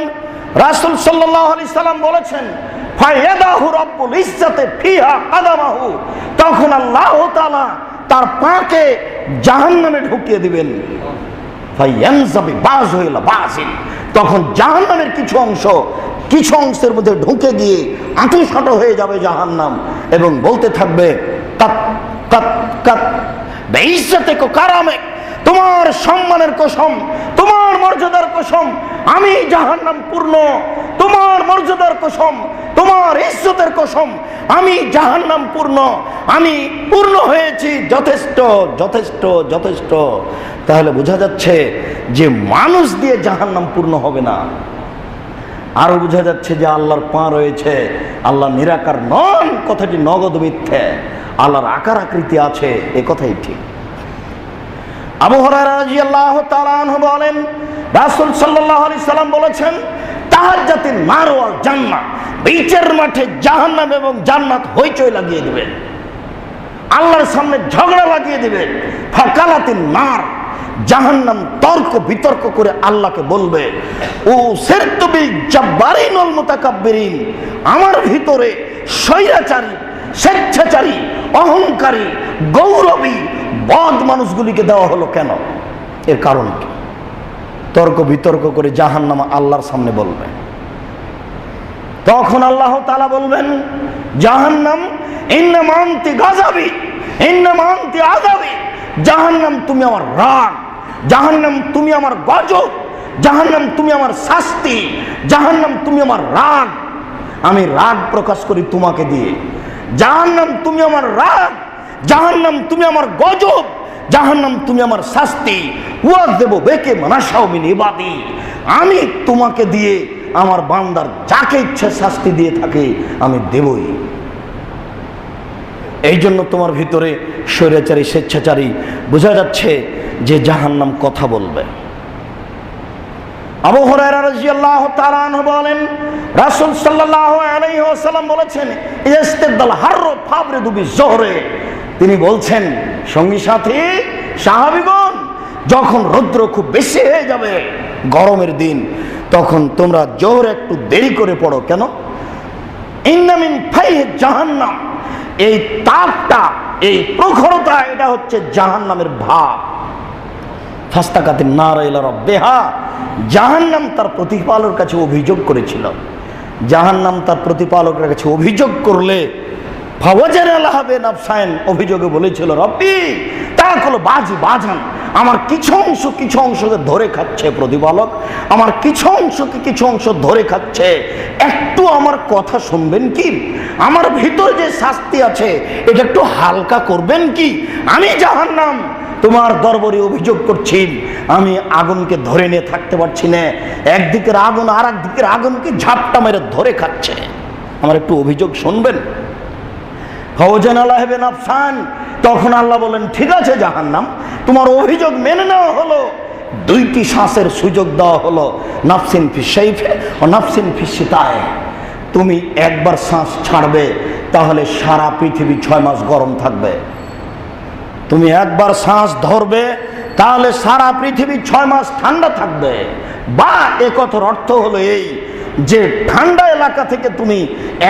রাসূল সাল্লাল্লাহু আলাইহি সাল্লাম বলেছেন, ফায়াদাহু রাব্বুল ইজ্জাতি ফিহা কাদামাহু, তখন আল্লাহ তাআলা তার পাকে জাহান্নামে ঢুকিয়ে দিবেন। ফায়ানজাবি বাযু ইলা বাযিন, তখন জাহান্নামের কিছু অংশের মধ্যে ঢুকে গিয়ে আঁটুসাঁটো হয়ে যাবে জাহান্নাম, এবং বলতে থাকবে কাত কাত কাত বেইজ্জতিক ও কারামিক, তোমার সম্মানের কসম, তোমার মর্যাদার কসম, আমি জাহান্নাম পূর্ণ, তোমার মর্যাদার কসম, তোমার ইজ্জতের কসম, আমি জাহান্নাম পূর্ণ, আমি পূর্ণ হয়েছি, যথেষ্ট যথেষ্ট যথেষ্ট। তাহলে বোঝা যাচ্ছে যে মানুষ দিয়ে জাহান্নাম পূর্ণ হবে না। আরো বোঝা যাচ্ছে যে আল্লাহর পা রয়েছে, আল্লাহ নিরাকার নন, কথাটি নগদ মিথ্যে। আল্লাহর আকার আকৃতি আছে, এ কথাই ঠিক। আবু হুরায়রা রাদিয়াল্লাহু তাআলা আনহু বলেন, রাসূল সাল্লাল্লাহু আলাইহি সাল্লাম বলেছেন, তাহাজ্জাতিন নার ওয়াল জান্নাহ, বিচার মাঠে জাহান্নাম এবং জান্নাত হইচই লাগিয়ে দিবে, আল্লাহর সামনে ঝগড়া লাগিয়ে দিবে। ফাকালাতিন নার, জাহান্নাম তর্ক বিতর্ক করে আল্লাহকে বলবে, ও সিরতু বিল জাব্বারিন ওয়াল মুতাকাব্বিরিন, আমার ভিতরে স্বৈরাচারী, স্বেচ্ছাচারী, অহংকারী, গৌরবী, বদ মানুষগুলিকে দেওয়া হলো কেন? এর কারণ কি? তর্ক বিতর্ক করে জাহান্নাম আল্লাহর সামনে বলবে। তখন আল্লাহ তাআলা বলবেন, জাহান্নাম ইন্নামা আনতি গাযাবি, ইন্নামা আনতি আযাবি, জাহান্নাম তুমি আমার রাগ, জাহান্নাম তুমি আমার গজব, জাহান্নাম তুমি আমার শাস্তি, জাহান্নাম তুমি আমার রাগ, আমি রাগ প্রকাশ করি তোমাকে দিয়ে। জাহান্নাম তুমি আমার রাগ, জাহান্নাম তুমি আমার গজব, জাহান্নাম তুমি আমার শাস্তি। ওয়াযিবু বিকা মানাশাউ মিন ইবাদি, আমি তোমাকে দিয়ে আমার বান্দার যাকে ইচ্ছা শাস্তি দিয়ে থাকি আমি দেবই। এই জন্য তোমার ভিতরে স্বৈরাচারী, স্বেচ্ছাচারী, বোঝা যাচ্ছে যে জাহান্নাম কথা বলবে। আবু হুরায়রা রাদিয়াল্লাহু তাআলা আনহু বলেন, রাসূল সাল্লাল্লাহু আলাইহি ওয়াসাল্লাম বলেছেন, ইস্তিদাল হাররু ফাবরিদু বিযহরে, তিনি বলছেন, সঙ্গী সাথী সাহাবীগণ, যখন রৌদ্র খুব বেশি হয়ে যাবে, গরমের দিন, তখন তোমরা জোহর একটু দেরি করে পড়ো। কেন? ইন্না মিন ফাইহি জাহান্নাম, এই তাপটা, এই প্রখরতা, এটা হচ্ছে জাহান্নামের ভাব। ফাস্তাকাতিন নার ইলা রাব্বিহা, জাহান্নাম তার প্রতিপালকের কাছে অভিযোগ করেছিল। জাহান্নাম তার প্রতিপালকের কাছে অভিযোগ করলে ফাওয়াজারা লাহা বিনাফসাইন, অভিযোগে বলেছিল, রব্বি তাকুল বাজান, আমার কিছু অংশকে ধরে খাচ্ছে প্রতিপালক, আমার কিছু অংশ ধরে খাচ্ছে, একটু আমার কথা শুনবেন কি? আমার ভিতর যে শাস্তি আছে এটা একটু হালকা করবেন কি? আমি জাহান্নাম তোমার দরবারে অভিযোগ করছি, আমি আগুনকে ধরে নিয়ে থাকতে পারছি না, একদিকের আগুন আর একদিকের আগুনকে ঝাপটা মেরে ধরে খাচ্ছে, আমার একটু অভিযোগ শুনবেন? ফাওয়াজানা লাহা বিনাফসান, তখন আল্লাহ বলেন, ঠিক আছে জাহান্নাম, তোমার অভিযোগ মেনে নেওয়া হলো, দুইটি শ্বাসের সুযোগ দেওয়া হলো, নাফসিন ফিস সাইফে ও নাফসিন ফিস শিতায়ে। তুমি একবার শ্বাস ছাড়বে, তাহলে সারা পৃথিবী 6 মাস গরম থাকবে। তুমি একবার শ্বাস ধরবে, তাহলে সারা পৃথিবী 6 মাস ঠান্ডা থাকবে। বা এ কথার অর্থ হলো এই যে ঠান্ডা এলাকা থেকে তুমি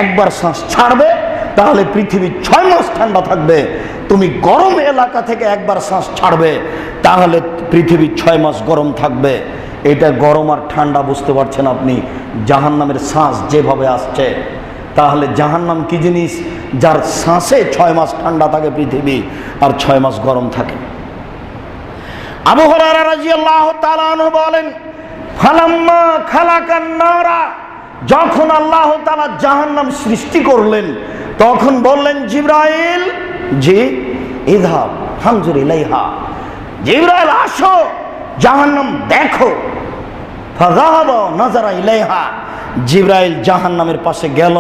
একবার শ্বাস ছাড়বে, তাহলে পৃথিবী 6 মাস ঠান্ডা থাকবে। তুমি গরম এলাকা থেকে একবার শ্বাস ছাড়বে, তাহলে পৃথিবী 6 মাস গরম থাকবে। এটা গরম আর ঠান্ডা বুঝতে পারছেন আপনি? জাহান্নামের শ্বাস যেভাবে আসছে, তাহলে জাহান্নাম কি জিনিস? যার শ্বাসে 6 মাস ঠান্ডা থাকে পৃথিবী আর 6 মাস গরম থাকে। আবু হুরায়রা রাদিয়াল্লাহু তাআলা আনহু বলেন, ফালাম্মা খালাকান নারা, যখন আল্লাহ তাআলা জাহান্নাম সৃষ্টি করলেন তখন বললেন, জিবরাইল, জি, ইযহাব ফানজুর ইলাইহা, জিবরাইল আসো জাহান্নাম দেখো। ফাযাহাবা নাযারা ইলাইহা, জিবরাইল জাহান্নামের পাশে গেল,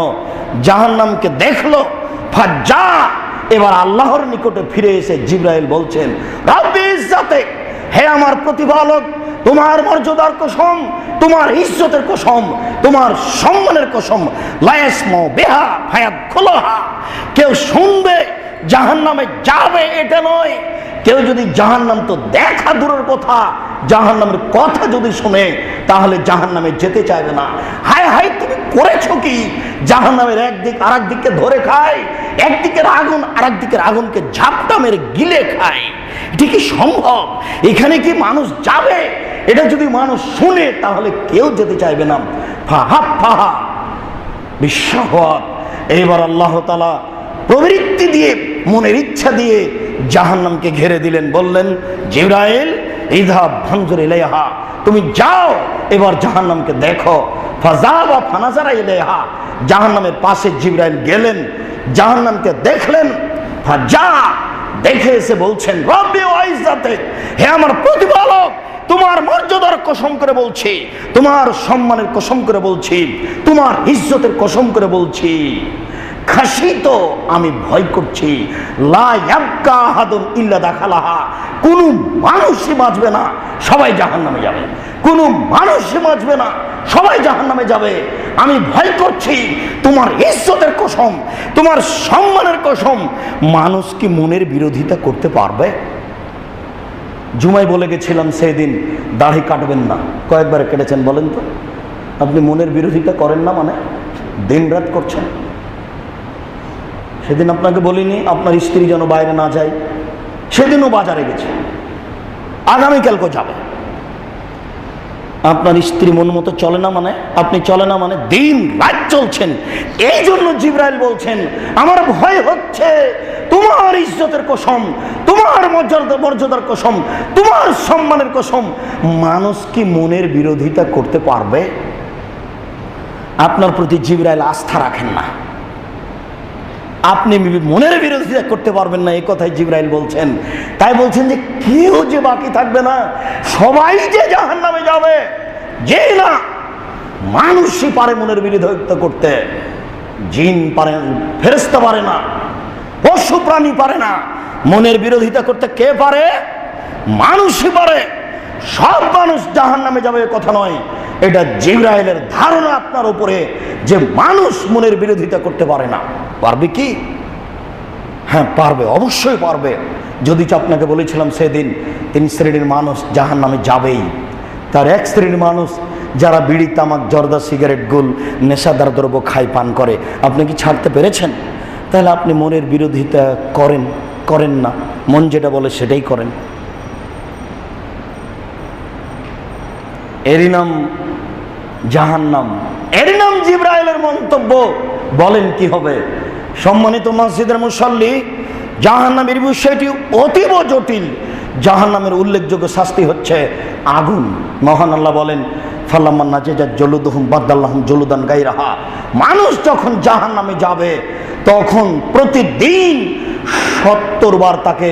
জাহান্নামকে দেখলো। ফাজ্জা, এবার আল্লাহর নিকটে ফিরে এসে জিবরাইল বলছেন, রব্বি ইজ্জাতিক, হে আমার প্রতিপালক, তোমার মর্যাদার কসম, তোমার ইজ্জতের কসম, তোমার সম্মানের কসম, লা ইয়াসমু বিহা ফায়াদখুলুহা, কেউ শুনবে জাহান্নামে যাবে এটা নয়, কেউ যদি জাহান্নাম তো দেখা দূরের কথা, জাহান্নামের কথা যদি শুনে তাহলে জাহান্নামে যেতে চাইবে না। হায় হায়, তুমি করেছো কি? জাহান্নামের একদিক আর একদিকে ধরে খায়, একদিকের আগুন আর একদিকের আগুনকে ঝাপটা মেরে গিলে খায়। এটা কি সম্ভব? এখানে কি মানুষ যাবে? এটা যদি মানুষ শুনে তাহলে কেউ যেতে চাইবে না। ফাহা ফাহা বিশ্বহত, এবার আল্লাহ তাআলা প্রবৃত্তি দিয়ে, মনের ইচ্ছা দিয়ে জাহান্নামকে ঘিরে দিলেন। বললেন, জিবরাইল, ইযহাব ফানজুর ইলাইহা, তুমি যাও এবার জাহান্নামকে দেখো। ফাযাবা ফানাযারা ইলাইহা, জাহান্নামের পাশে জিবরাইল গেলেন, জাহান্নামকে দেখলেন। ফাজা, দেখে এসে বলছেন, রব্বি ওয়া ইজ্জাতিক, হে আমার প্রতিপালক, তোমার মর্যাদার কসম করে বলছি, তোমার সম্মানের কসম করে বলছি, তোমার ইজ্জতের কসম করে বলছি, খাসিত, আমি ভয় করছি, লা ইয়াবকা আহাদুন ইল্লা দাখালাহা, কোন মানুষই বাঁচবে না, সবাই জাহান্নামে যাবে। কোন মানুষই বাঁচবে না, সবাই জাহান্নামে যাবে। আমি ভয় করছি, তোমার ইজ্জতের কসম, তোমার সম্মানের কসম, মানুষ কি মনের বিরোধিতা করতে পারবে? জুমায় বলে গেছিলাম সেদিন, দাড়ি কাটবেন না। কয়েকবার কেটেছেন বলেন তো? আপনি মনের বিরোধিতা করেন না মানে দিন রাত করছেন। সেদিন আপনাকে বলিনি আপনার স্ত্রী যেন বাইরে না যায়? সেদিনও বাজারে গেছে, আগামীকালকে যাবে। আপনার স্ত্রী মন মতো চলে না মানে, আপনি চলে না মানে দিন রাত চলছেন। এই জন্য জিবরাইল বলছেন, আমার ভয় হচ্ছে, তোমার ইজ্জতের কসম, তোমার মর্যাদার কসম, তোমার সম্মানের কসম, মানুষ কি মনের বিরোধিতা করতে পারবে? আপনার প্রতি জিবরাইল আস্থা রাখেন না, আপনি মনের বিরোধিতা করতে পারবেন না, এই কথাই জিবরাইল বলছেন। তাই বলছেন যে কেউ যে বাকি থাকবে না, সবাই যে জাহান্নামে যাবে। যে না মানুষই পারে মনের বিরোধিতা করতে, জিন পারে, ফেরেশতা পারে না, পশু প্রাণী পারে না। মনের বিরোধিতা করতে কে পারে? মানুষই পারে। সব মানুষ জাহান্নামে যাবে কথা নয়, এটা জিবরাইলের ধারণা আপনার উপরে যে মানুষ মনের বিরোধিতা করতে পারে না। পারবে কি? হ্যাঁ পারবে, অবশ্যই পারবে। যদি আপনাকে বলেছিলাম সেদিন 3 শ্রেণীর মানুষ জাহান্নামে যাবেই। তার 1 শ্রেণীর মানুষ যারা বিড়ি, তামাক, জর্দা, সিগারেট, গুল, নেশাদার দ্রব্য খায়, পান করে। আপনি কি ছাড়তে পেরেছেন? তাহলে আপনি মনের বিরোধিতা করেন না, মন যেটা বলে সেটাই করেন। এরই নাম জাহান্নাম, এরই নাম জিবরাইলের মন্তব্য। বলেন কি হবে? সম্মানিত মসজিদের মুসল্লি, জাহান্নামের বিষয়টি অতীব জটিল। জাহান্নামের উল্লেখযোগ্য শাস্তি হচ্ছে আগুন। মহান আল্লাহ বলেন, ফালাম্মা নাজাজাত জুলুদুহুম বাদদাল্লাহুম জুলুদান গায়রাহা, মানুষ যখন জাহান্নামে যাবে তখন প্রতিদিন 70 বার তাকে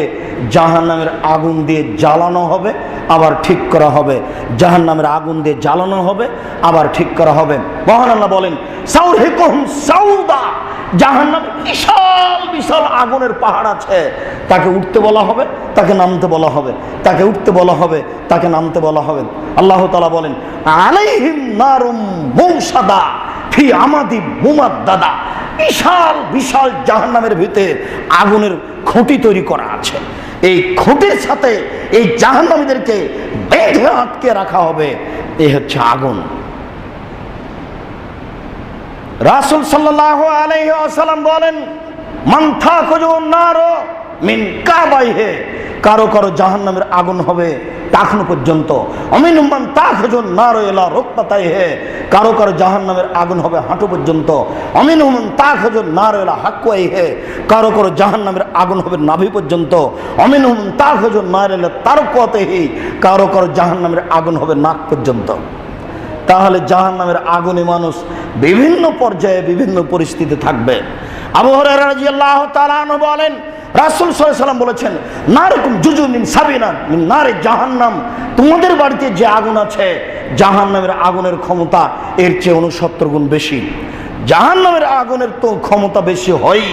জাহান্নামের আগুন দিয়ে জ্বালানো হবে, আবার ঠিক করা হবে। জাহান্নামের আগুন দিয়ে জ্বালানো হবে, আবার ঠিক করা হবে। মহান আল্লাহ বলেন, সাউরহিকুহুম সাউদা, জাহান্নামে বিশাল বিশাল আগুনের পাহাড় আছে। তাকে উঠতে বলা হবে, তাকে নামতে বলা হবে, তাকে উঠতে বলা হবে, তাকে নামতে বলা হবে। আল্লাহ তাআলা বলেন, আলাইহিম নারুম মুসাদা ফি আমাদি মুমাদ্দাদা, বিশাল বিশাল জাহান্নামের ভিতরে আগুনের খুঁটি তৈরি করা আছে। এই খুঁটির সাথে এই জাহান্নামীদেরকে বেঁধে আটকে রাখা হবে। এই হচ্ছে আগুন। রাসূল সাল্লাল্লাহু আলাইহি ওয়াসাল্লাম বলেন, মান তাখুজুন নার মিন কাবাইহি, কারো কারো জাহান্নামের আগুন হবে টাকনু পর্যন্ত। অমিনহুম মান তাখরুজুন নারু ইলা রুকবাতাইহি, কারো কারো জাহান্নামের আগুন হবে হাঁটু পর্যন্ত। অমিনহুম মান তাখরুজুন নারু ইলা হাক্ওয়াইহি, কারো কারো জাহান্নামের আগুন হবে নাভি পর্যন্ত। অমিনহুম মান তাখরুজুন নারু ইলা তারকুয়াতিহি, কারো কারো জাহান্নামের আগুন হবে নাক পর্যন্ত। তাহলে জাহান্নামের আগুনে মানুষ বিভিন্ন পর্যায়ে বিভিন্ন পরিস্থিতি থাকবে। আবু হুরায়রা রাদিয়াল্লাহু তাআলা আনহু বলেন, রাসূল সাল্লাল্লাহু আলাইহি ওয়াসাল্লাম বলেছেন, নারকুম জুজু মিন সাবিনা মিন নারে জাহান্নাম, তোমাদের বাড়িতে যে আগুন আছে জাহান্নামের আগুনের ক্ষমতা এর চেয়ে 69 গুণ বেশি। জাহান্নামের আগুনের তো ক্ষমতা বেশি হয়,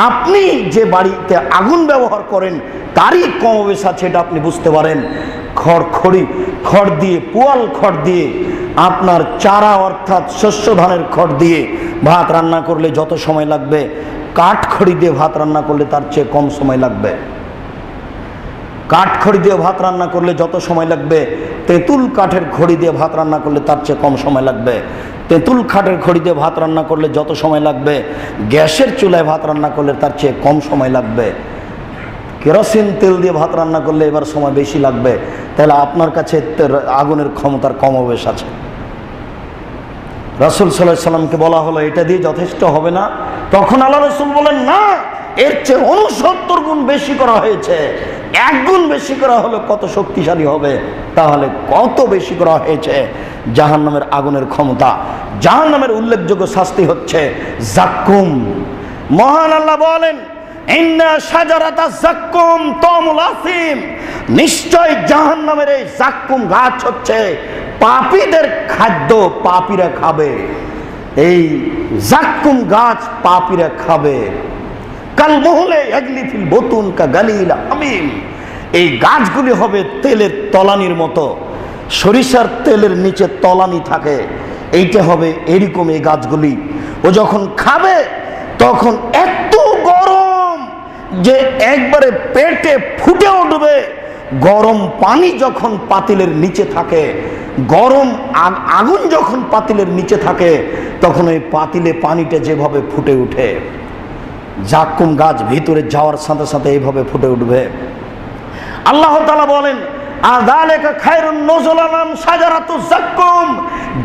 আপনি যে বাড়িতে আগুন ব্যবহার করেন তারই কম বেশ আছে, এটা আপনি বুঝতে পারেন। খড় দিয়ে, পোয়াল খড় দিয়ে, আপনার চারা অর্থাৎ শস্য ধানের খড় দিয়ে ভাত রান্না করলে যত সময় লাগবে, কাঠখড়ি দিয়ে ভাত রান্না করলে তার চেয়ে কম সময় লাগবে। কাঠখড়ি দিয়ে ভাত রান্না করলে যত সময় লাগবে, তেঁতুল কাঠের খড়ি দিয়ে ভাত রান্না করলে তার চেয়ে কম সময় লাগবে। তেঁতুল কাঠের খড়ি দিয়ে ভাত রান্না করলে যত সময় লাগবে, গ্যাসের চুলায় ভাত রান্না করলে তার চেয়ে কম সময় লাগবে। কেরোসিন তেল দিয়ে ভাত রান্না করলে এবার সময় বেশি লাগবে। তাহলে আপনার কাছে আগুনের ক্ষমতার কমবেশ আছে। রাসূল সাল্লাল্লাহু আলাইহি সাল্লামকে বলা হলো এটা দিয়ে যথেষ্ট হবে না, তখন আল্লাহ রাসূল বলেন, না, এর চেয়ে 69 গুণ বেশি করা হয়েছে। 1 গুণ বেশি করা হলে কত শক্তিশালী হবে। তাহলে কত বেশি করা হয়েছে জাহান্নামের আগুনের ক্ষমতা। জাহান্নামের উল্লেখযোগ্য শাস্তি হচ্ছে জাক্কুম। মহান আল্লাহ বলেন, ইন্না শাজারাতা জাক্কুম তামুল আসিম, নিশ্চয় জাহান্নামের এই জাক্কুম গাছ হচ্ছে পাপীদের খাদ্য, পাপীরা খাবে। এই জাক্কুম গাছ পাপীরা খাবে। কাল মুহলে ইয়াগলি ফিল বুতুন কা গালিল হামিম, এই গাছগুলি হবে তেলের তলানির মতো। সরিষার তেলের নিচে তলানি থাকে, এইটা হবে এরকম এই গাছগুলি। ও যখন খাবে তখন এত গরম যে একবারে পেটে ফুটে উঠবে। গরম পানি যখন পাতিলের নিচে থাকে, গরম আগুন যখন পাতিলের নিচে থাকে, তখন ওই পাতিলে পানিটা যেভাবে ফুটে উঠে, জাক্কুম গাছ ভিতরে যাওয়ার সাথে সাথে এইভাবে ফুটে উঠবে। আল্লাহ তাআলা বলেন, আযালিকা খায়রুন নুজুলান শাজারাতুজ জাক্কুম,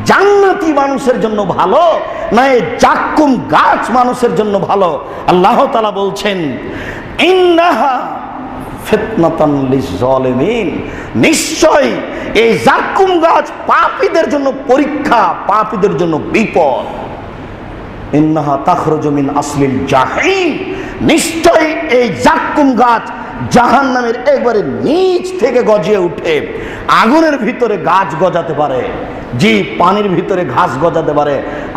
জান্নাতি মানুষের জন্য ভালো না এই জাক্কুম গাছ মানুষের জন্য ভালো? আল্লাহ তাআলা বলছেন, ইন্নাহা ফিতনাতান লিজ-জালিমিন, নিশ্চয় এই জাক্কুম গাছ পাপীদের জন্য পরীক্ষা, পাপীদের জন্য বিপদ। ইন্নাহা তাখরুজু মিন আসলিল জাহিম, নিশ্চয় এই জাক্কুম গাছ জাহান্নামের একবারে নিচ থেকে গজিয়ে উঠে আগুনের ভিতরে গাছ গজাতে পারে। জি, পানির ভিতরে ঘাস গজাতে পারে।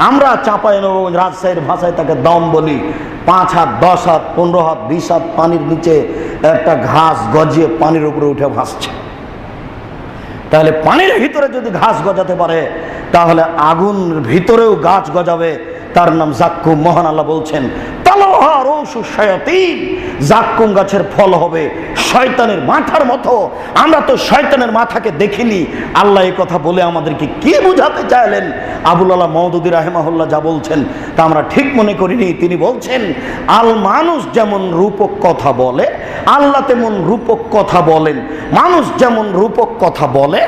আমরা চাঁপাইনবাবগঞ্জ রাজশাহীর ভাষায় তাকে দম বলি। 5 হাত, 10 হাত, 15 হাত, 20 হাত পানির নিচে একটা ঘাস গজিয়ে পানির উপরে উঠে ভাসছে। তাহলে পানির ভিতরে যদি ঘাস গজাতে পারে, তাহলে আগুনের ভিতরেও গাছ গজাবে, তার নাম জাক্কুম। মহান আল্লাহ বলছেন, তালাহা রউসু শায়াতিন, জাক্কুম গাছের ফল হবে শয়তানের মাথার মতো। আমরা তো শয়তানের মাথাকে দেখিনি। আল্লাহ এই কথা বলে আমাদেরকে কি বোঝাতে চাইলেন? আবুল আলা মওদুদী রাহিমাহুল্লাহ যা বলছেন তা আমরা ঠিক মনে করিনি। তিনি বলছেন, মানুষ যেমন রূপক কথা বলে, আল্লাহ তেমন রূপক কথা বলেন। মানুষ যেমন রূপক কথা বলে,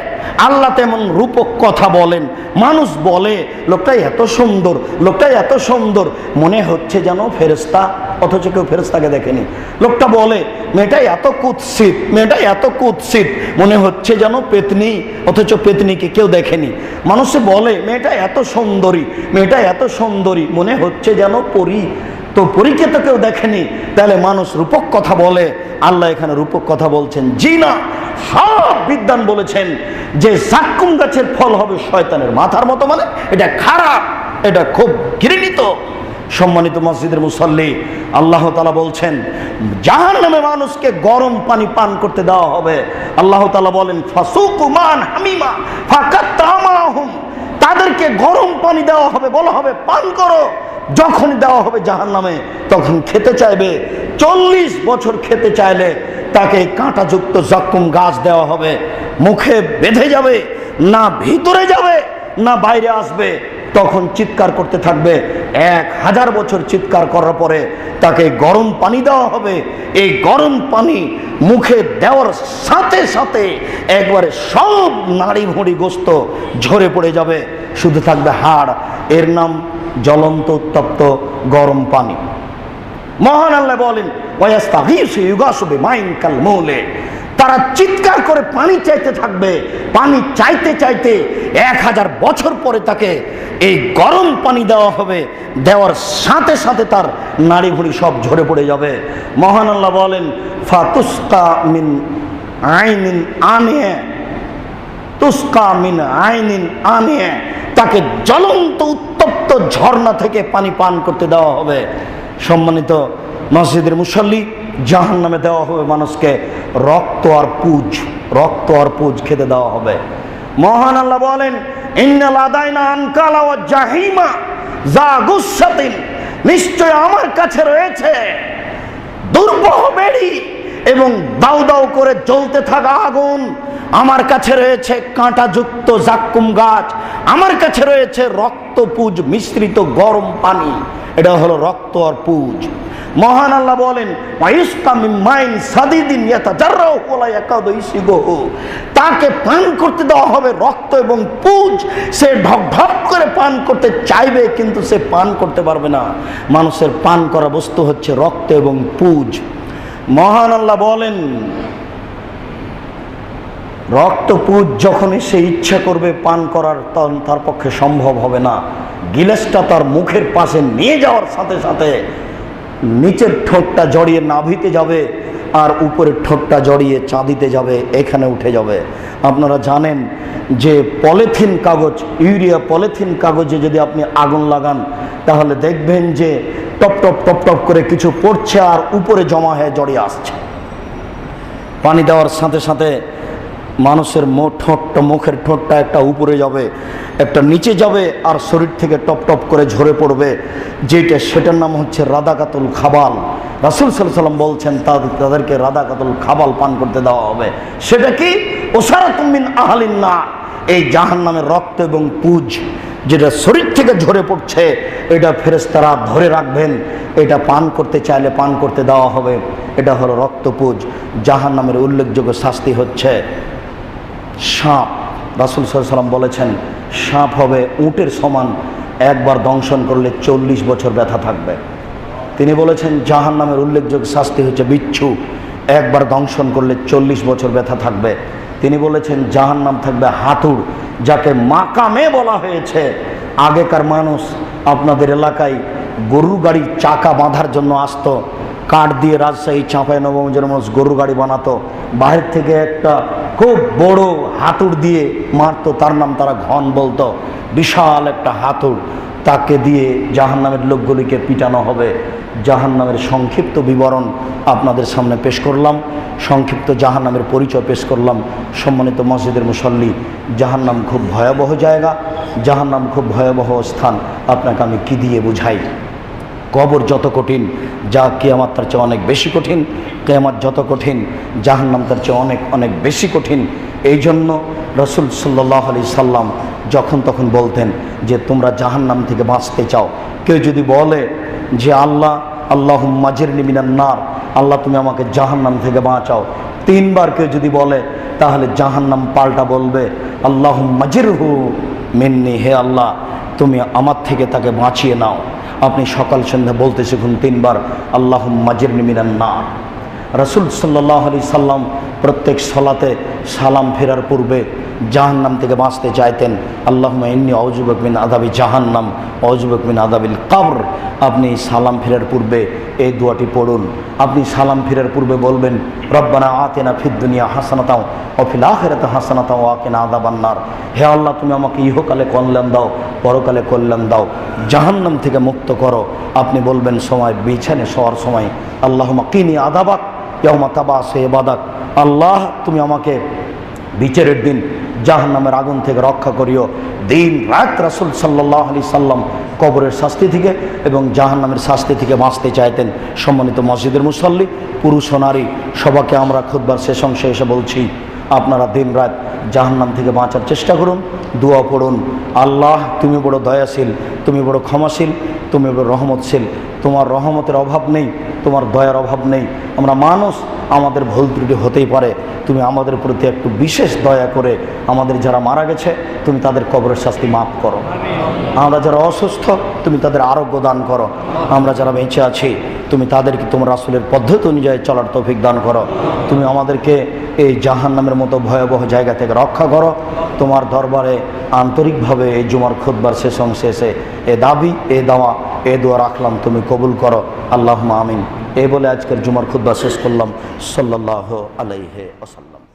আল্লাহ তেমন রূপক কথা বলেন। মানুষ বলে লোকটা এত সুন্দর, লোকটা এত সুন্দর, মনে হচ্ছে যেন ফেরেশতা, অথচ কেউ ফেরেশতাকে দেখেনি। লোকটা বলে মেয়েটা এত কুৎসিত, মেয়েটা এত কুৎসিত, মনে হচ্ছে যেন পেতনি, অথচ পেতনিকে কেউ দেখেনি। মানুষে বলে মেয়েটা এত সুন্দরী, মেয়েটা এত সুন্দরী, মনে হচ্ছে যেন পরী, তো পরীকে তো কেউ দেখেনি। তাহলে মানুষ রূপক কথা বলে, আল্লাহ এখানে রূপক কথা বলছেন? জি না, সব বিদ্বান বলেছেন যে জাক্কুম গাছের ফল হবে শয়তানের মাথার মতো। মানে এটা খারাপ, এটা খুব ঘৃণিত। সম্মানিত মসজিদের মুসল্লি, আল্লাহ তাআলা বলছেন জাহান্নামে মানুষকে গরম পানি পান করতে দেওয়া হবে। আল্লাহ তাআলা বলেন, ফাসুকু মান হামিমা ফাকাত্তামাহুম, তাদেরকে গরম পানি দেওয়া হবে, বলা হবে পান করো। যখন দেওয়া হবে জাহান্নামে, তখন খেতে চাইবে। 40 বছর খেতে চাইলে তাকে কাঁটাযুক্ত জাক্কুম গাছ দেওয়া হবে, মুখে বেঁধে যাবে, না ভিতরে যাবে না বাইরে আসবে, তখন চিৎকার করতে থাকবে। 1000 বছর চিৎকার করার পরে তাকে গরম পানি দেওয়া হবে। এই গরম পানি মুখে দেওয়ার সাথে সাথে একবারে সব নাড়ি ভুঁড়ি গোস্ত ঝরে পড়ে যাবে, শুধু থাকবে হাড়। এর নাম জ্বলন্ত উত্তপ্ত গরম পানি। মহান আল্লাহ বলেন, ওয়াস্তাগীসু ইউগাসু বিমাইন কালমুলে, তারা চিৎকার করে পানি চাইতে থাকবে। পানি চাইতে চাইতে 1000 বছর পরে তাকে এই গরম পানি দেওয়া হবে। দেওয়ার সাথে সাথে তার নাড়ি ভুঁড়ি সব ঝরে পড়ে যাবে। মহান আল্লাহ বলেন, ফাতুসকা মিন আইনিন আনিয়া, তুসকা মিন আইনিন আনিয়া, তাকে জ্বলন্ত উত্তপ্ত ঝর্ণা থেকে পানি পান করতে দেওয়া হবে। সম্মানিত মসজিদের মুসল্লি, জাহান্নামে দেওয়া হবে মানুষকে রক্ত আর পুজ, রক্ত আর পুজ খেতে দেওয়া হবে। মহান আল্লাহ বলেন, ইন্নাল আদাইনা আনকালা ওয়া জাহিমা যা গুসাতিন, নিশ্চয় আমার কাছে রয়েছে দুর্বহ বেড়ি এবং দাউ দাউ করে জ্বলতে থাকা আগুন। আমার কাছে রয়েছে কাঁটাযুক্ত জাক্কুম গাছ। আমার কাছে রয়েছে রক্ত পুজ মিশ্রিত গরম পানি। এটা হলো রক্ত আর পুজ। মহান আল্লাহ বলেন, তাকে পান করতে দেওয়া হবে রক্ত এবং পুজ। সে ঢক ঢক করে পান করতে চাইবে, কিন্তু সে পান করতে পারবে না। মানুষের পান করা বস্তু হচ্ছে রক্ত এবং পুজ। মহান আল্লাহ বলেন, রক্ত পুজ যখনই সে ইচ্ছা করবে পান করার, তখন তার পক্ষে সম্ভব হবে না। গিলাসটা তার মুখের পাশে নিয়ে যাওয়ার সাথে সাথে নিচের ঠোঁটটা জড়িয়ে নাভিতে যাবে আর উপরের ঠোঁটটা জড়িয়ে চাঁদিতে যাবে, এখানে উঠে যাবে। আপনারা জানেন যে পলিথিন কাগজ, ইউরিয়া পলিথিন কাগজে যদি আপনি আগুন লাগান তাহলে দেখবেন যে টপ টপ টপ টপ করে কিছু পড়ছে আর উপরে জমা হয়ে জড়িয়ে আসছে। পানি দেওয়ার সাথে সাথে মানুষের মুখের ঠোঁটটা একটা উপরে যাবে, একটা নিচে যাবে, আর শরীর থেকে টপ টপ করে ঝরে পড়বে, যেটা সেটার নাম হচ্ছে রাদাকাতুল খাবাল। রাসূল সাল্লাল্লাহু আলাইহি ওয়াসাল্লাম বলছেন তাদেরকে রাদাকাতুল খাবাল পান করতে দেওয়া হবে। সেটা কি? উসারাতুম মিন আহলিন নার, এই জাহান্নামের রক্ত এবং পুজ যেটা শরীর থেকে ঝরে পড়ছে, এটা ফেরেশতারা ধরে রাখবেন। এটা পান করতে চাইলে পান করতে দেওয়া হবে। এটা হলো রক্তপুজ। জাহান্নামের উল্লেখযোগ্য শাস্তি হচ্ছে সাপ। রাসূল সাল্লাল্লাহু আলাইহি ওয়াসাল্লাম বলেছেন, সাপ হবে উটের সমান, একবার দংশন করলে 40 বছর ব্যথা থাকবে। তিনি বলেছেন জাহান্নামের উল্লেখযোগ্য শাস্তি হচ্ছে বিচ্ছু, একবার দংশন করলে 40 বছর ব্যথা থাকবে। তিনি বলেছেন জাহান্নাম থাকবে হাতুড়, যাকে মাকামে বলা হয়েছে। আগেকার মানুষ আপনাদের এলাকায় গরুর গাড়ির চাকা বাঁধার জন্য আসতো, কাঠ দিয়ে রাজশাহী চাঁপাইনবাবগঞ্জের মানুষ গরুর গাড়ি বানাতো, বাইরে থেকে একটা খুব বড় হাতুড় দিয়ে মারতো, তার নাম তারা ঘন বলতো। বিশাল একটা হাতুড়, তাকে দিয়ে জাহান্নামের লোকগুলিকে পিটানো হবে। জাহান্নামের সংক্ষিপ্ত বিবরণ আপনাদের সামনে পেশ করলাম, সংক্ষিপ্ত জাহান্নামের পরিচয় পেশ করলাম। সম্মানিত মসজিদের মুসল্লি, জাহান্নাম খুব ভয়াবহ জায়গা, জাহান্নাম খুব ভয়াবহ স্থান। আপনাকে আমি কি দিয়ে বুঝাই? কবর যত কঠিন, যা কিয়ামত তার চেয়ে অনেক বেশি কঠিন। কিয়ামত যত কঠিন, জাহান্নাম তার চেয়ে অনেক অনেক বেশি কঠিন। এই জন্য রাসূল সাল্লাল্লাহু আলাইহি সাল্লাম যখন তখন বলতেন যে তোমরা জাহান্নাম থেকে বাঁচতে চাও। কেউ যদি বলে যে আল্লাহুম্মা জিরনি মিনান নার, আল্লাহ তুমি আমাকে জাহান্নাম থেকে বাঁচাও, 3 বার কেউ যদি বলে, তাহলে জাহান্নাম পাল্টা বলবে আল্লাহুম্মা জিরহু মিন্নি, হে আল্লাহ তুমি আমার থেকে তাকে বাঁচিয়ে নাও। আপনি সকাল সন্ধ্যা বলতে শিখুন 3 বার আল্লাহুম্মা জিরনি মিনান নার। রাসূল সাল্লাল্লাহু আলাইহি সাল্লাম প্রত্যেক সালাতে সালাম ফেরার পূর্বে জাহান্নাম থেকে বাঁচতে চাইতেন। আল্লাহুম্মা ইন্নী আউযু বিকা মিন আযাবি জাহান্নাম ওয়া আউযু বিকা মিন আযাবিল কবর। আপনি সালাম ফেরার পূর্বে এই দোয়াটি পড়ুন। আপনি সালাম ফেরার পূর্বে বলবেন রব্বানা আতিনা ফিদ দুনিয়া হাসানাতাও ওয়া ফিল আখিরাতি হাসানাতাও ওয়া কিনা আযাবান নার। হে আল্লাহ তুমি আমাকে ইহকালে কল্যাণ দাও, পরকালে কল্যাণ দাও, জাহান্নাম থেকে মুক্ত করো। আপনি বলবেন সময় বিছানে শোয়ার সময় আল্লাহুম্মা কিনি আযাবাক ইয়াউমা তাবাসু ইবাদাক, আল্লাহ তুমি আমাকে বিচারের দিন জাহান্নামের আগুন থেকে রক্ষা করিও। দিন রাত রাসূল সাল্লাল্লাহু আলাইহি সাল্লাম কবরের শাস্তি থেকে এবং জাহান্নামের শাস্তি থেকে বাঁচতে চাইতেন। সম্মানিত মসজিদের মুসল্লি, পুরুষ ও নারী সবাইকে আমরা খুতবার শেষ অংশে এসে বলছি, আপনারা দিন রাত জাহান্নাম থেকে বাঁচার চেষ্টা করুন, দোয়া পড়ুন। আল্লাহ তুমি বড় দয়াশীল, তুমি বড় ক্ষমাশীল, তুমি বড় রহমতশীল, তোমার রহমতের অভাব নেই, তোমার দয়ার অভাব নেই। আমরা মানুষ, আমাদের ভুল ত্রুটি হতেই পারে, তুমি আমাদের প্রতি একটু বিশেষ দয়া করে আমাদের যারা মারা গেছে তুমি তাদের কবরের শাস্তি মাফ করো। আমরা যারা অসুস্থ তুমি তাদের আরোগ্য দান করো। আমরা যারা বেঁচে আছি তুমি তাদেরকে তোমার রাসূলের পদ্ধতি অনুযায়ী চলার তৌফিক দান করো। তুমি আমাদেরকে এই জাহান্নামের মতো ভয়াবহ জায়গা থেকে রক্ষা করো। তোমার দরবারে আন্তরিকভাবে এই জুমার খুতবার শেষ অংশে এসে এ দাবি, এ দাওয়া, এ দোয়া রাখলাম, তুমি কবুল করো। আল্লাহুম্মা আমিন। এই বলে আজকের জুমার খুতবা শেষ করলাম। সাল্লাল্লাহু আলাইহি ওয়াসাল্লাম।